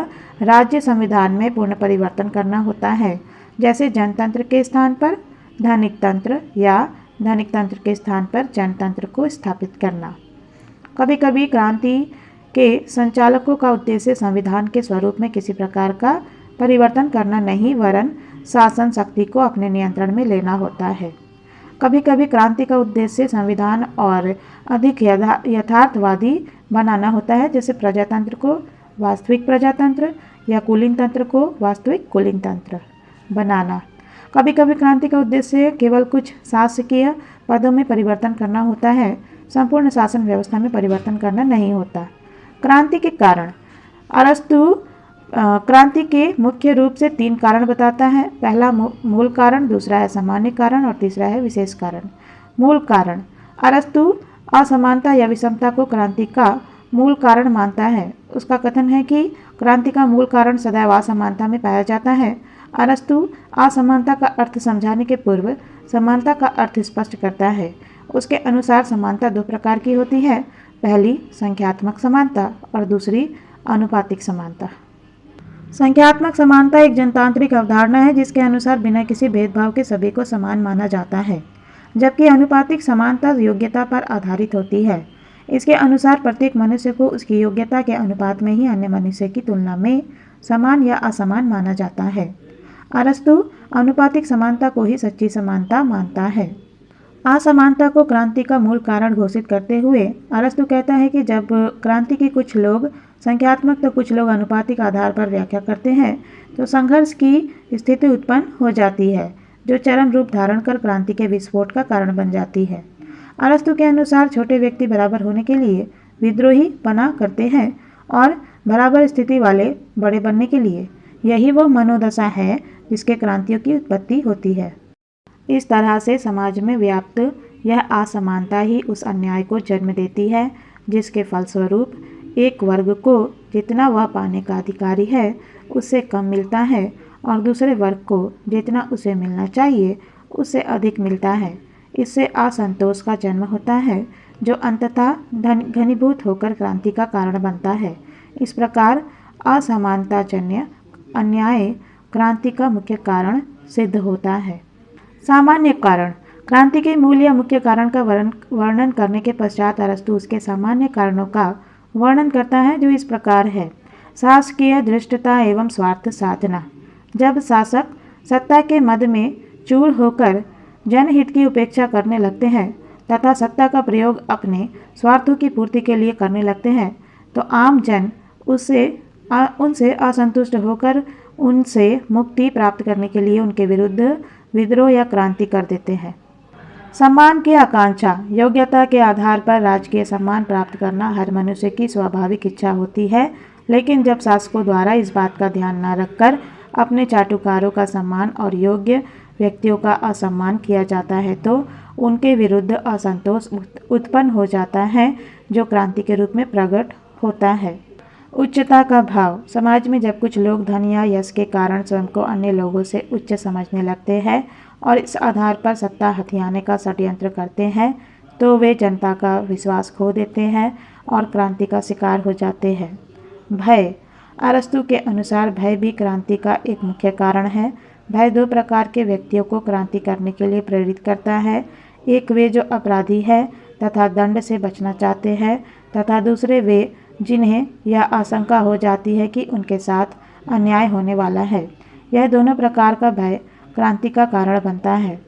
राज्य संविधान में पूर्ण परिवर्तन करना होता है, जैसे जनतंत्र के स्थान पर धनिक तंत्र या धनिक तंत्र के स्थान पर जनतंत्र को स्थापित करना। कभी कभी क्रांति के संचालकों का उद्देश्य संविधान के स्वरूप में किसी प्रकार का परिवर्तन करना नहीं, वरन शासन शक्ति को अपने नियंत्रण में लेना होता है। कभी कभी क्रांति का उद्देश्य संविधान और अधिक यथार्थवादी बनाना होता है, जैसे प्रजातंत्र को वास्तविक प्रजातंत्र या कुलीन तंत्र को वास्तविक कुलीन तंत्र बनाना। कभी कभी क्रांति का उद्देश्य केवल कुछ शासकीय पदों में परिवर्तन करना होता है, संपूर्ण शासन व्यवस्था में परिवर्तन करना नहीं होता। क्रांति के कारण अरस्तु क्रांति के मुख्य रूप से 3 कारण बताता है। पहला मूल कारण, दूसरा है सामान्य कारण और तीसरा है विशेष कारण। मूल कारण, अरस्तु असमानता या विषमता को क्रांति का मूल कारण मानता है। उसका कथन है कि क्रांति का मूल कारण सदैव असमानता में पाया जाता है। अरस्तु असमानता का अर्थ समझाने के पूर्व समानता का अर्थ स्पष्ट करता है। उसके अनुसार समानता 2 प्रकार की होती है, पहली संख्यात्मक समानता और दूसरी आनुपातिक समानता। संख्यात्मक समानता एक जनतांत्रिक अवधारणा है, जिसके अनुसार बिना किसी भेदभाव के सभी को समान माना जाता है, जबकि आनुपातिक समानता योग्यता पर आधारित होती है। इसके अनुसार प्रत्येक मनुष्य को उसकी योग्यता के अनुपात में ही अन्य मनुष्य की तुलना में समान या असमान माना जाता है। अरस्तु आनुपातिक समानता को ही सच्ची समानता मानता है। असमानता को क्रांति का मूल कारण घोषित करते हुए अरस्तु कहता है कि जब क्रांति के कुछ लोग संख्यात्मक तो कुछ लोग आनुपातिक आधार पर व्याख्या करते हैं, तो संघर्ष की स्थिति उत्पन्न हो जाती है, जो चरम रूप धारण कर क्रांति के विस्फोट का कारण बन जाती है। अरस्तु के अनुसार छोटे व्यक्ति बराबर होने के लिए विद्रोही बना करते हैं और बराबर स्थिति वाले बड़े बनने के लिए। यही वो मनोदशा है जिसके क्रांतियों की उत्पत्ति होती है। इस तरह से समाज में व्याप्त यह असमानता ही उस अन्याय को जन्म देती है, जिसके फलस्वरूप एक वर्ग को जितना वह पाने का अधिकारी है उससे कम मिलता है और दूसरे वर्ग को जितना उसे मिलना चाहिए उससे अधिक मिलता है। इससे असंतोष का जन्म होता है, जो अंततः घनीभूत होकर क्रांति का कारण बनता है। इस प्रकार असमानताजन्य अन्याय क्रांति का मुख्य कारण सिद्ध होता है। सामान्य कारण, क्रांति के मूल या मुख्य कारण का वर्णन करने के पश्चात अरस्तु उसके सामान्य कारणों का वर्णन करता है, जो इस प्रकार है। शासकीय धृष्टता एवं स्वार्थ साधना। जब शासक सत्ता के मद में चूर होकर जनहित की उपेक्षा करने लगते हैं तथा सत्ता का प्रयोग अपने स्वार्थों की पूर्ति के लिए करने लगते हैं, तो आम जन उनसे असंतुष्ट होकर उनसे मुक्ति प्राप्त करने के लिए उनके विरुद्ध विद्रोह या क्रांति कर देते हैं। सम्मान की आकांक्षा। योग्यता के आधार पर राजकीय सम्मान प्राप्त करना हर मनुष्य की स्वाभाविक इच्छा होती है, लेकिन जब शासकों द्वारा इस बात का ध्यान न रखकर अपने चाटुकारों का सम्मान और योग्य व्यक्तियों का असम्मान किया जाता है, तो उनके विरुद्ध असंतोष उत्पन्न हो जाता है, जो क्रांति के रूप में प्रकट होता है। उच्चता का भाव। समाज में जब कुछ लोग धन या यश के कारण स्वयं को अन्य लोगों से उच्च समझने लगते हैं और इस आधार पर सत्ता हथियाने का षड्यंत्र करते हैं, तो वे जनता का विश्वास खो देते हैं और क्रांति का शिकार हो जाते हैं। भय। अरस्तु के अनुसार भय भी क्रांति का एक मुख्य कारण है। भय 2 प्रकार के व्यक्तियों को क्रांति करने के लिए प्रेरित करता है। एक वे जो अपराधी है तथा दंड से बचना चाहते हैं, तथा दूसरे वे जिन्हें यह आशंका हो जाती है कि उनके साथ अन्याय होने वाला है। यह दोनों प्रकार का भय क्रांति का कारण बनता है।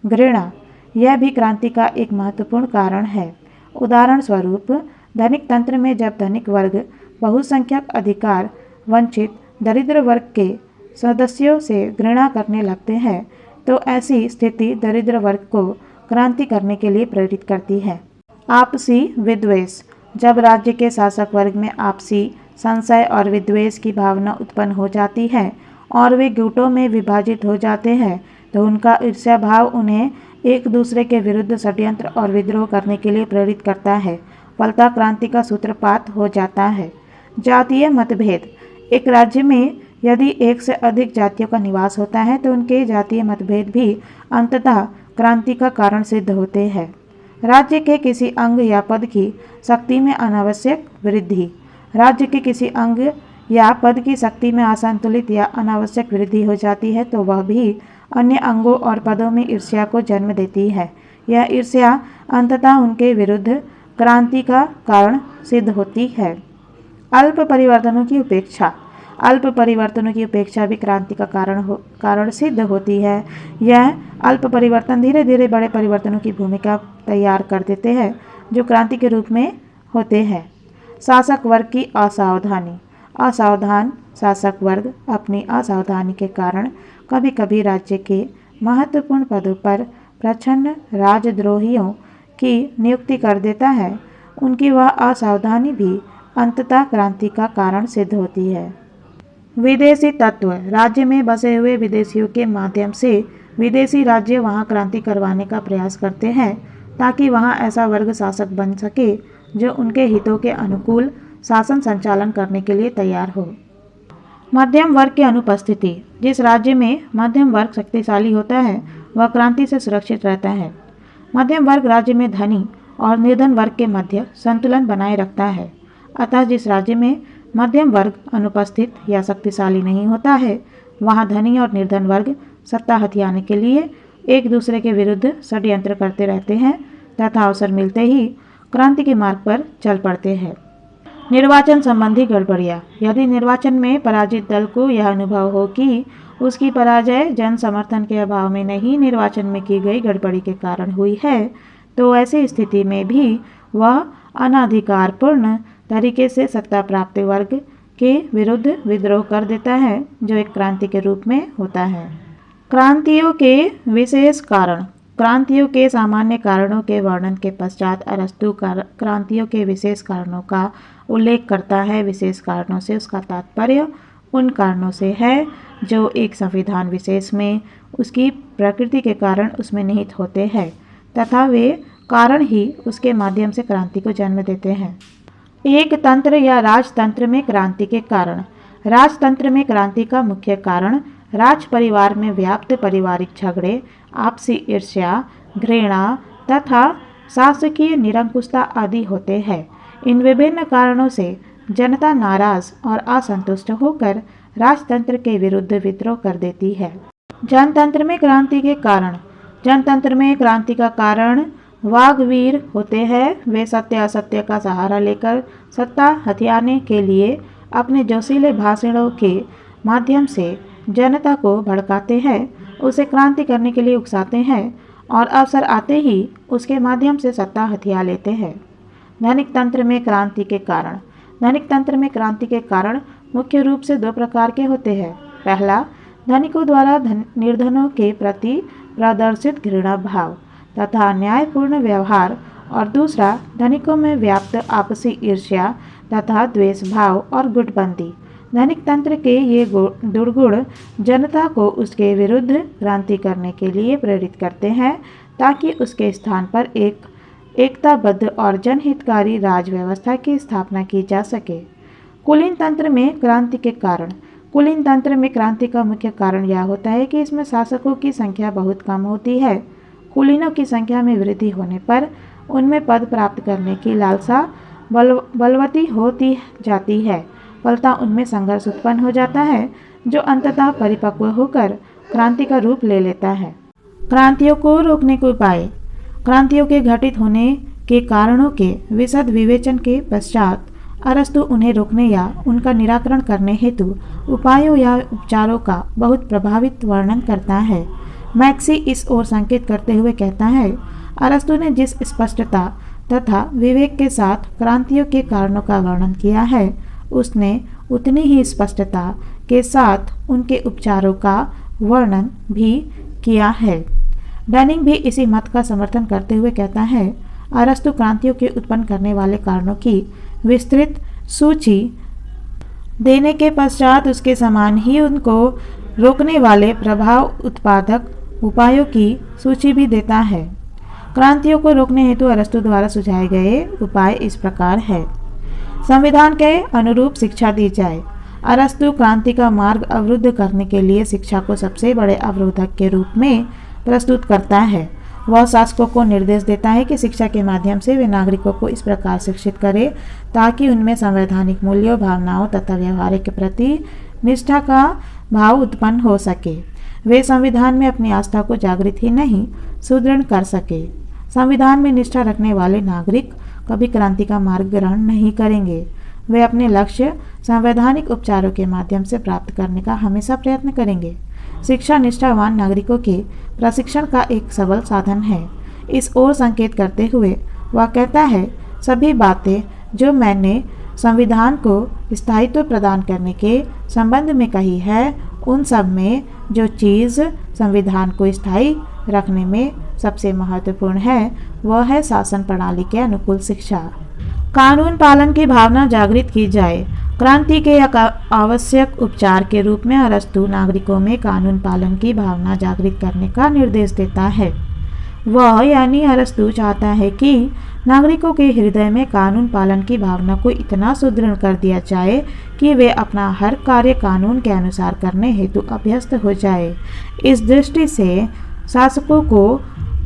घृणा, यह भी क्रांति का एक महत्वपूर्ण कारण है। उदाहरण स्वरूप, धनिक तंत्र में जब धनिक वर्ग बहुसंख्यक अधिकार वंचित दरिद्र वर्ग के सदस्यों से घृणा करने लगते हैं, तो ऐसी स्थिति दरिद्र वर्ग को क्रांति करने के लिए प्रेरित करती है। आपसी विद्वेष, जब राज्य के शासक वर्ग में आपसी संशय और विद्वेष की भावना उत्पन्न हो जाती है और वे गुटों में विभाजित हो जाते हैं, तो उनका ईर्ष्या भाव उन्हें एक दूसरे के विरुद्ध षड्यंत्र और विद्रोह करने के लिए प्रेरित करता है। फलतः क्रांति का सूत्रपात हो जाता है। जातीय मतभेद, एक राज्य में यदि एक से अधिक जातियों का निवास होता है तो उनके जातीय मतभेद भी अंततः क्रांति का कारण सिद्ध होते हैं। राज्य के किसी अंग या पद की शक्ति में अनावश्यक वृद्धि, राज्य के किसी अंग या पद की शक्ति में असंतुलित या अनावश्यक वृद्धि हो जाती है तो वह भी अन्य अंगों और पदों में ईर्ष्या को जन्म देती है। यह ईर्ष्या अंततः उनके विरुद्ध क्रांति का कारण सिद्ध होती है। अल्प परिवर्तनों की उपेक्षा, अल्प परिवर्तनों की उपेक्षा भी क्रांति का कारण सिद्ध होती है। यह अल्प परिवर्तन धीरे धीरे बड़े परिवर्तनों की भूमिका तैयार कर देते हैं जो क्रांति के रूप में होते हैं। शासक वर्ग की असावधानी, असावधान शासक वर्ग अपनी असावधानी के कारण कभी कभी राज्य के महत्वपूर्ण पदों पर प्रच्छन्न राजद्रोहियों की नियुक्ति कर देता है। उनकी वह असावधानी भी अंततः क्रांति का कारण सिद्ध होती है। विदेशी तत्व, राज्य में बसे हुए विदेशियों के माध्यम से विदेशी राज्य वहां क्रांति करवाने का प्रयास करते हैं ताकि वहां ऐसा वर्ग शासक बन सके जो उनके हितों के अनुकूल शासन संचालन करने के लिए तैयार हो। मध्यम वर्ग की अनुपस्थिति, जिस राज्य में मध्यम वर्ग शक्तिशाली होता है वह क्रांति से सुरक्षित रहता है। मध्यम वर्ग राज्य में धनी और निर्धन वर्ग के मध्य संतुलन बनाए रखता है। अतः जिस राज्य में मध्यम वर्ग अनुपस्थित या शक्तिशाली नहीं होता है वहाँ धनी और निर्धन वर्ग सत्ता हथियाने के लिए एक दूसरे के विरुद्ध षड्यंत्र करते रहते हैं तथा अवसर मिलते ही क्रांति के मार्ग पर चल पड़ते हैं। निर्वाचन संबंधी गड़बड़ियाँ, यदि निर्वाचन में पराजित दल को यह अनुभव हो कि उसकी पराजय जन समर्थन के अभाव में नहीं निर्वाचन में की गई गड़बड़ी के कारण हुई है, तो ऐसी स्थिति में भी वह अनाधिकारपूर्ण तरीके से सत्ता प्राप्त वर्ग के विरुद्ध विद्रोह कर देता है जो एक क्रांति के रूप में होता है। क्रांतियों के विशेष कारण, क्रांतियों के सामान्य कारणों के वर्णन के पश्चात अरस्तु क्रांतियों के विशेष कारणों का उल्लेख करता है। विशेष कारणों से उसका तात्पर्य उन कारणों से है जो एक संविधान विशेष में उसकी प्रकृति के कारण उसमें निहित होते हैं तथा वे कारण ही उसके माध्यम से क्रांति को जन्म देते हैं। एक तंत्र या राजतंत्र में क्रांति के कारण, राजतंत्र में क्रांति का मुख्य कारण राज परिवार में व्याप्त पारिवारिक झगड़े, आपसी ईर्ष्या, घृणा तथा शासकीय निरंकुशता आदि होते हैं। इन विभिन्न कारणों से जनता नाराज और असंतुष्ट होकर राजतंत्र के विरुद्ध विद्रोह कर देती है। जनतंत्र में क्रांति के कारण, जनतंत्र में क्रांति का कारण वाग्वीर होते हैं। वे सत्य असत्य का सहारा लेकर सत्ता हथियाने के लिए अपने जोशीले भाषणों के माध्यम से जनता को भड़काते हैं, उसे क्रांति करने के लिए उकसाते हैं और अवसर आते ही उसके माध्यम से सत्ता हथिया लेते हैं। धनिक तंत्र में क्रांति के कारण, धनिक तंत्र में क्रांति के कारण मुख्य रूप से दो प्रकार के होते हैं। पहला, धनिकों द्वारा निर्धनों के प्रति प्रदर्शित घृणा भाव तथा न्यायपूर्ण व्यवहार, और दूसरा, धनिकों में व्याप्त आपसी ईर्ष्या तथा द्वेष भाव और गुटबंदी। धनिक तंत्र के ये दुर्गुण जनता को उसके विरुद्ध क्रांति करने के लिए प्रेरित करते हैं ताकि उसके स्थान पर एक एकताबद्ध और जनहितकारी राज व्यवस्था की स्थापना की जा सके। कुलीन तंत्र में क्रांति के कारण, कुलीन तंत्र में क्रांति का मुख्य कारण यह होता है कि इसमें शासकों की संख्या बहुत कम होती है। कुलीनों की संख्या में वृद्धि होने पर उनमें पद प्राप्त करने की लालसा बलवती होती जाती है। फलतः उनमें संघर्ष उत्पन्न हो जाता है जो अंततः परिपक्व होकर क्रांति का रूप ले लेता है। क्रांतियों को रोकने के उपाय, क्रांतियों के घटित होने के कारणों के विशद विवेचन के पश्चात अरस्तु उन्हें रोकने या उनका निराकरण करने हेतु उपायों या उपचारों का बहुत प्रभावित वर्णन करता है। मैक्सी इस ओर संकेत करते हुए कहता है, अरस्तु ने जिस स्पष्टता तथा विवेक के साथ क्रांतियों के कारणों का वर्णन किया है, उसने उतनी ही स्पष्टता के साथ उनके उपचारों का वर्णन भी किया है। डनिंग भी इसी मत का समर्थन करते हुए कहता है, अरस्तु क्रांतियों के उत्पन्न करने वाले कारणों की विस्तृत सूची देने के पश्चात उसके समान ही उनको रोकने वाले प्रभाव उत्पादक उपायों की सूची भी देता है। क्रांतियों को रोकने हेतु अरस्तु द्वारा सुझाए गए उपाय इस प्रकार है। संविधान के अनुरूप शिक्षा दी जाए। अरस्तु क्रांति का मार्ग अवरुद्ध करने के लिए शिक्षा को सबसे बड़े अवरोधक के रूप में प्रस्तुत करता है। वह शासकों को निर्देश देता है कि शिक्षा के माध्यम से वे नागरिकों को इस प्रकार शिक्षित करें ताकि उनमें संवैधानिक मूल्यों, भावनाओं तथा व्यवहार के प्रति निष्ठा का भाव उत्पन्न हो सके। वे संविधान में अपनी आस्था को जागृत ही नहीं, सुदृढ़ कर सके। संविधान में निष्ठा रखने वाले नागरिक कभी क्रांति का मार्ग ग्रहण नहीं करेंगे। वे अपने लक्ष्य संवैधानिक उपचारों के माध्यम से प्राप्त करने का हमेशा प्रयत्न करेंगे। शिक्षा निष्ठावान नागरिकों के प्रशिक्षण का एक सबल साधन है। इस ओर संकेत करते हुए वह कहता है, सभी बातें जो मैंने संविधान को स्थायित्व प्रदान करने के संबंध में कही है, उन सब में जो चीज़ संविधान को स्थायी रखने में सबसे महत्वपूर्ण है, वह है शासन प्रणाली के अनुकूल शिक्षा। कानून पालन की भावना जागृत की जाए। क्रांति के आवश्यक उपचार के रूप में अरस्तु नागरिकों में कानून पालन की भावना जागृत करने का निर्देश देता है। वह यानी अरस्तु चाहता है कि नागरिकों के हृदय में कानून पालन की भावना को इतना सुदृढ़ कर दिया जाए कि वे अपना हर कार्य कानून के अनुसार करने हेतु अभ्यस्त हो जाए। इस दृष्टि से शासकों को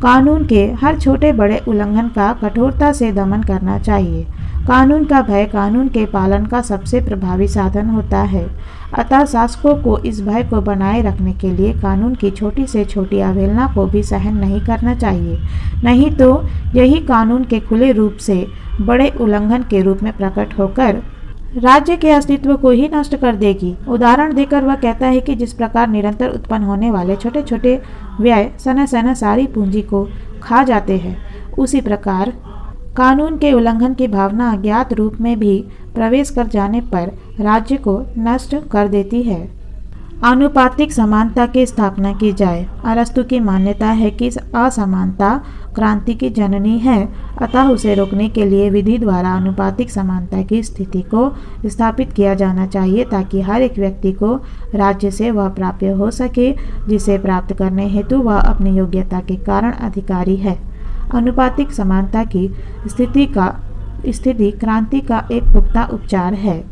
कानून के हर छोटे बड़े उल्लंघन का कठोरता से दमन करना चाहिए। कानून का भय कानून के पालन का सबसे प्रभावी साधन होता है। अतः शासकों को इस भय को बनाए रखने के लिए कानून की छोटी से छोटी अवहेलना को भी सहन नहीं करना चाहिए, नहीं तो यही कानून के खुले रूप से बड़े उल्लंघन के रूप में प्रकट होकर राज्य के अस्तित्व को ही नष्ट कर देगी। उदाहरण देकर वह कहता है कि जिस प्रकार निरंतर उत्पन्न होने वाले छोटे छोटे व्यय सना सना सारी पूंजी को खा जाते हैं, उसी प्रकार कानून के उल्लंघन की भावना अज्ञात रूप में भी प्रवेश कर जाने पर राज्य को नष्ट कर देती है। आनुपातिक समानता की स्थापना की जाए। अरस्तु की मान्यता है कि असमानता क्रांति की जननी है, अतः उसे रोकने के लिए विधि द्वारा आनुपातिक समानता की स्थिति को स्थापित किया जाना चाहिए ताकि हर एक व्यक्ति को राज्य से वह प्राप्य हो सके जिसे प्राप्त करने हेतु वह अपनी योग्यता के कारण अधिकारी है। आनुपातिक समानता की स्थिति क्रांति का एक पुख्ता उपचार है।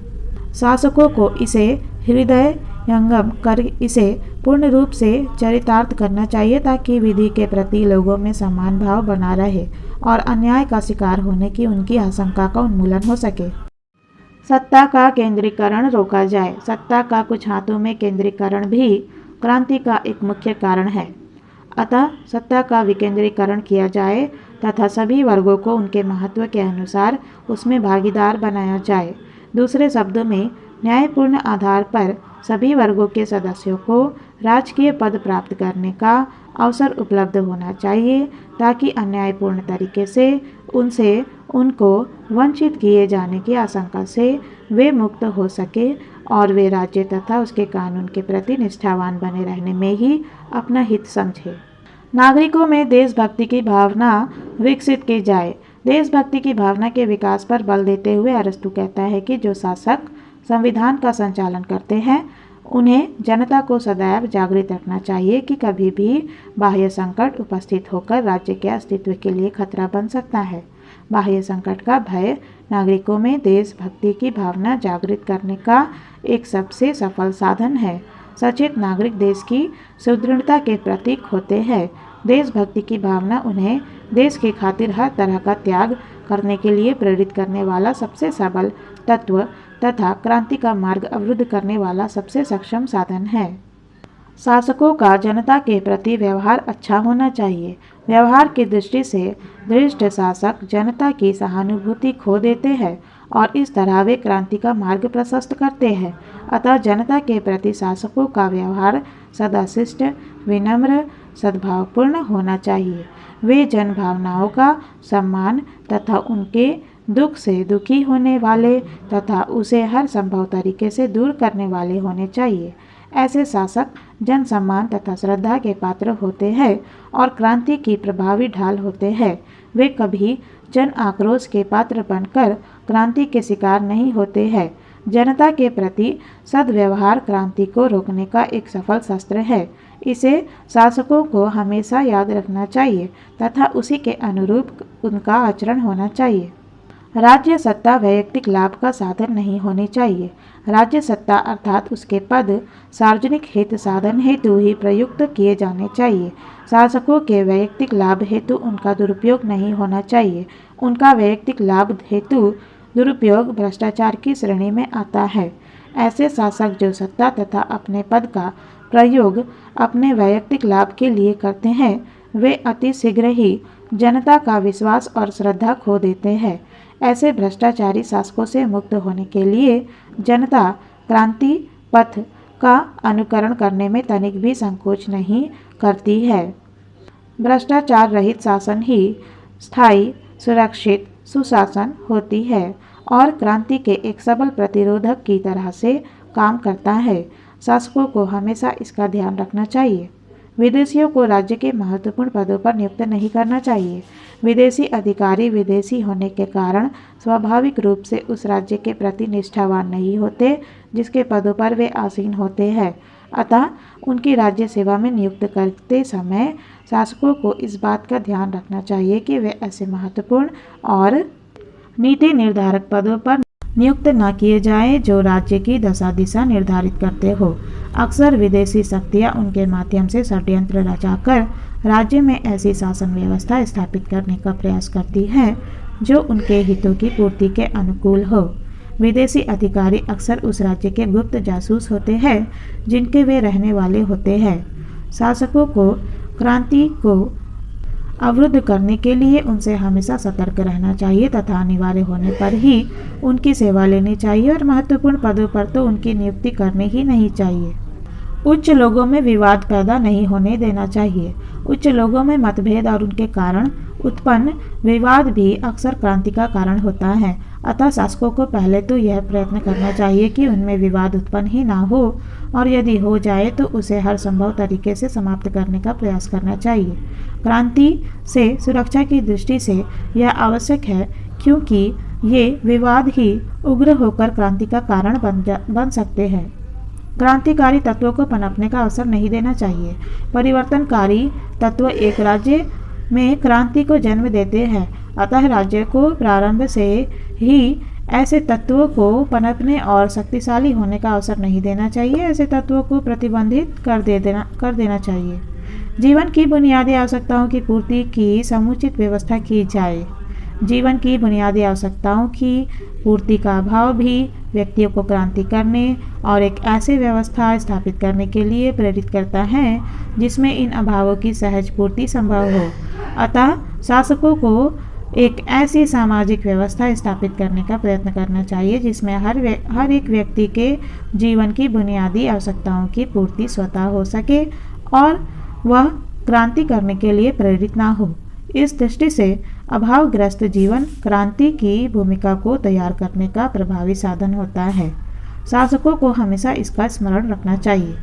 शासकों को इसे हृदयंगम कर इसे पूर्ण रूप से चरितार्थ करना चाहिए ताकि विधि के प्रति लोगों में समान भाव बना रहे और अन्याय का शिकार होने की उनकी आशंका का उन्मूलन हो सके। सत्ता का केंद्रीकरण रोका जाए। सत्ता का कुछ हाथों में केंद्रीकरण भी क्रांति का एक मुख्य कारण है। अतः सत्ता का विकेंद्रीकरण किया जाए तथा सभी वर्गों को उनके महत्व के अनुसार उसमें भागीदार बनाया जाए। दूसरे शब्दों में, न्यायपूर्ण आधार पर सभी वर्गों के सदस्यों को राजकीय पद प्राप्त करने का अवसर उपलब्ध होना चाहिए ताकि अन्यायपूर्ण तरीके से उनको वंचित किए जाने की आशंका से वे मुक्त हो सके और वे राज्य तथा उसके कानून के प्रति निष्ठावान बने रहने में ही अपना हित समझे। नागरिकों में देशभक्ति की भावना विकसित की जाए। देशभक्ति की भावना के विकास पर बल देते हुए अरस्तु कहता है कि जो शासक संविधान का संचालन करते हैं, उन्हें जनता को सदैव जागृत रखना चाहिए कि कभी भी बाह्य संकट उपस्थित होकर राज्य के अस्तित्व के लिए खतरा बन सकता है। बाह्य संकट का भय नागरिकों में देशभक्ति की भावना जागृत करने का एक सबसे सफल साधन है। सचेत नागरिक देश की सुदृढ़ता के प्रतीक होते हैं। देशभक्ति की भावना उन्हें देश के खातिर हर तरह का त्याग करने के लिए प्रेरित करने वाला सबसे सबल तत्व तथा क्रांति का मार्ग अवरुद्ध करने वाला सबसे सक्षम साधन है। शासकों का जनता के प्रति व्यवहार अच्छा होना चाहिए। व्यवहार की दृष्टि से धृष्ट शासक जनता की सहानुभूति खो देते हैं और इस तरह वे क्रांति का मार्ग प्रशस्त करते हैं। अतः जनता के प्रति शासकों का व्यवहार सदा शिष्ट, विनम्र, सद्भावपूर्ण होना चाहिए। वे जन भावनाओं का सम्मान तथा उनके दुख से दुखी होने वाले तथा उसे हर संभव तरीके से दूर करने वाले होने चाहिए। ऐसे शासक जन सम्मान तथा श्रद्धा के पात्र होते हैं और क्रांति की प्रभावी ढाल होते हैं। वे कभी जन आक्रोश के पात्र बनकर क्रांति के शिकार नहीं होते हैं। जनता के प्रति सद्व्यवहार क्रांति को रोकने का एक सफल शस्त्र है। इसे शासकों को हमेशा याद रखना चाहिए तथा उसी के अनुरूप उनका आचरण होना चाहिए। राज्य सत्ता वैयक्तिक लाभ का साधन नहीं होनी चाहिए। राज्य सत्ता अर्थात उसके पद सार्वजनिक हित साधन हेतु ही प्रयुक्त किए जाने चाहिए। शासकों के वैयक्तिक लाभ हेतु उनका दुरुपयोग नहीं होना चाहिए। उनका वैयक्तिक लाभ हेतु दुरुपयोग भ्रष्टाचार की श्रेणी में आता है। ऐसे शासक जो सत्ता तथा अपने पद का प्रयोग अपने वैयक्तिक लाभ के लिए करते हैं, वे अति शीघ्र ही जनता का विश्वास और श्रद्धा खो देते हैं। ऐसे भ्रष्टाचारी शासकों से मुक्त होने के लिए जनता क्रांति पथ का अनुकरण करने में तनिक भी संकोच नहीं करती है। भ्रष्टाचार रहित शासन ही स्थायी, सुरक्षित सुशासन होती है और क्रांति के एक सबल प्रतिरोधक की तरह से काम करता है। शासकों को हमेशा इसका ध्यान रखना चाहिए। विदेशियों को राज्य के महत्वपूर्ण पदों पर नियुक्त नहीं करना चाहिए। विदेशी अधिकारी विदेशी होने के कारण स्वाभाविक रूप से उस राज्य के प्रति निष्ठावान नहीं होते जिसके पदों पर वे आसीन होते हैं। अतः उनकी राज्य सेवा में नियुक्त करते समय शासकों को इस बात का ध्यान रखना चाहिए कि वे ऐसे महत्वपूर्ण और नीति निर्धारक पदों पर नियुक्त न किए जाएं जो राज्य की दशा दिशा निर्धारित करते हो। अक्सर विदेशी शक्तियां उनके माध्यम से षड्यंत्र रचाकर राज्य में ऐसी शासन व्यवस्था स्थापित करने का प्रयास करती हैं जो उनके हितों की पूर्ति के अनुकूल हो। विदेशी अधिकारी अक्सर उस राज्य के गुप्त जासूस होते हैं जिनके वे रहने वाले होते हैं। शासकों को क्रांति को अवरुद्ध करने के लिए उनसे हमेशा सतर्क रहना चाहिए तथा अनिवार्य होने पर ही उनकी सेवा लेनी चाहिए और महत्वपूर्ण पदों पर तो उनकी नियुक्ति करनी ही नहीं चाहिए। उच्च लोगों में विवाद पैदा नहीं होने देना चाहिए। उच्च लोगों में मतभेद और उनके कारण उत्पन्न विवाद भी अक्सर क्रांति का कारण होता है। अतः शासकों को पहले तो यह प्रयत्न करना चाहिए कि उनमें विवाद उत्पन्न ही ना हो और यदि हो जाए तो उसे हर संभव तरीके से समाप्त करने का प्रयास करना चाहिए। क्रांति से सुरक्षा की दृष्टि से यह आवश्यक है क्योंकि ये विवाद ही उग्र होकर क्रांति का कारण बन सकते हैं। क्रांतिकारी तत्वों को पनपने का अवसर नहीं देना चाहिए। परिवर्तनकारी तत्व एक राज्य में क्रांति को जन्म देते हैं। अतः राज्य को प्रारंभ से ही ऐसे तत्वों को पनपने और शक्तिशाली होने का अवसर नहीं देना चाहिए। ऐसे तत्वों को प्रतिबंधित कर देना चाहिए। जीवन की बुनियादी आवश्यकताओं की पूर्ति की समुचित व्यवस्था की जाए। जीवन की बुनियादी आवश्यकताओं की पूर्ति का अभाव भी व्यक्तियों को क्रांति करने और एक ऐसी व्यवस्था स्थापित करने के लिए प्रेरित करता है जिसमें इन अभावों की सहज पूर्ति संभव हो। अतः शासकों को एक ऐसी सामाजिक व्यवस्था स्थापित करने का प्रयत्न करना चाहिए जिसमें हर एक व्यक्ति के जीवन की बुनियादी आवश्यकताओं की पूर्ति स्वतः हो सके और वह क्रांति करने के लिए प्रेरित ना हो। इस दृष्टि से अभावग्रस्त जीवन क्रांति की भूमिका को तैयार करने का प्रभावी साधन होता है। शासकों को हमेशा इसका स्मरण रखना चाहिए।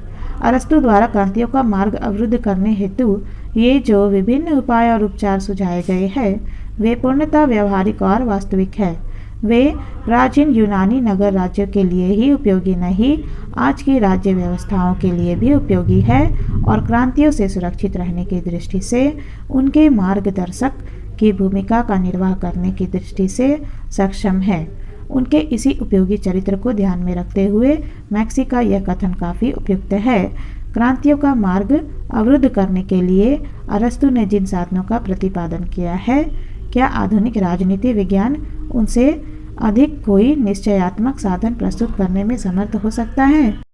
अरस्तु द्वारा क्रांतियों का मार्ग अवरुद्ध करने हेतु ये जो विभिन्न उपाय और उपचार सुझाए गए हैं वे पूर्णतः व्यावहारिक और वास्तविक है। वे प्राचीन यूनानी नगर राज्यों के लिए ही उपयोगी नहीं, आज की राज्य व्यवस्थाओं के लिए भी उपयोगी है और क्रांतियों से सुरक्षित रहने की दृष्टि से उनके मार्गदर्शक की भूमिका का निर्वाह करने की दृष्टि से सक्षम है। उनके इसी उपयोगी चरित्र को ध्यान में रखते हुए मैक्सी का यह कथन काफ़ी उपयुक्त है। क्रांतियों का मार्ग अवरुद्ध करने के लिए अरस्तु ने जिन साधनों का प्रतिपादन किया है, क्या आधुनिक राजनीति विज्ञान उनसे अधिक कोई निश्चयात्मक साधन प्रस्तुत करने में समर्थ हो सकता है?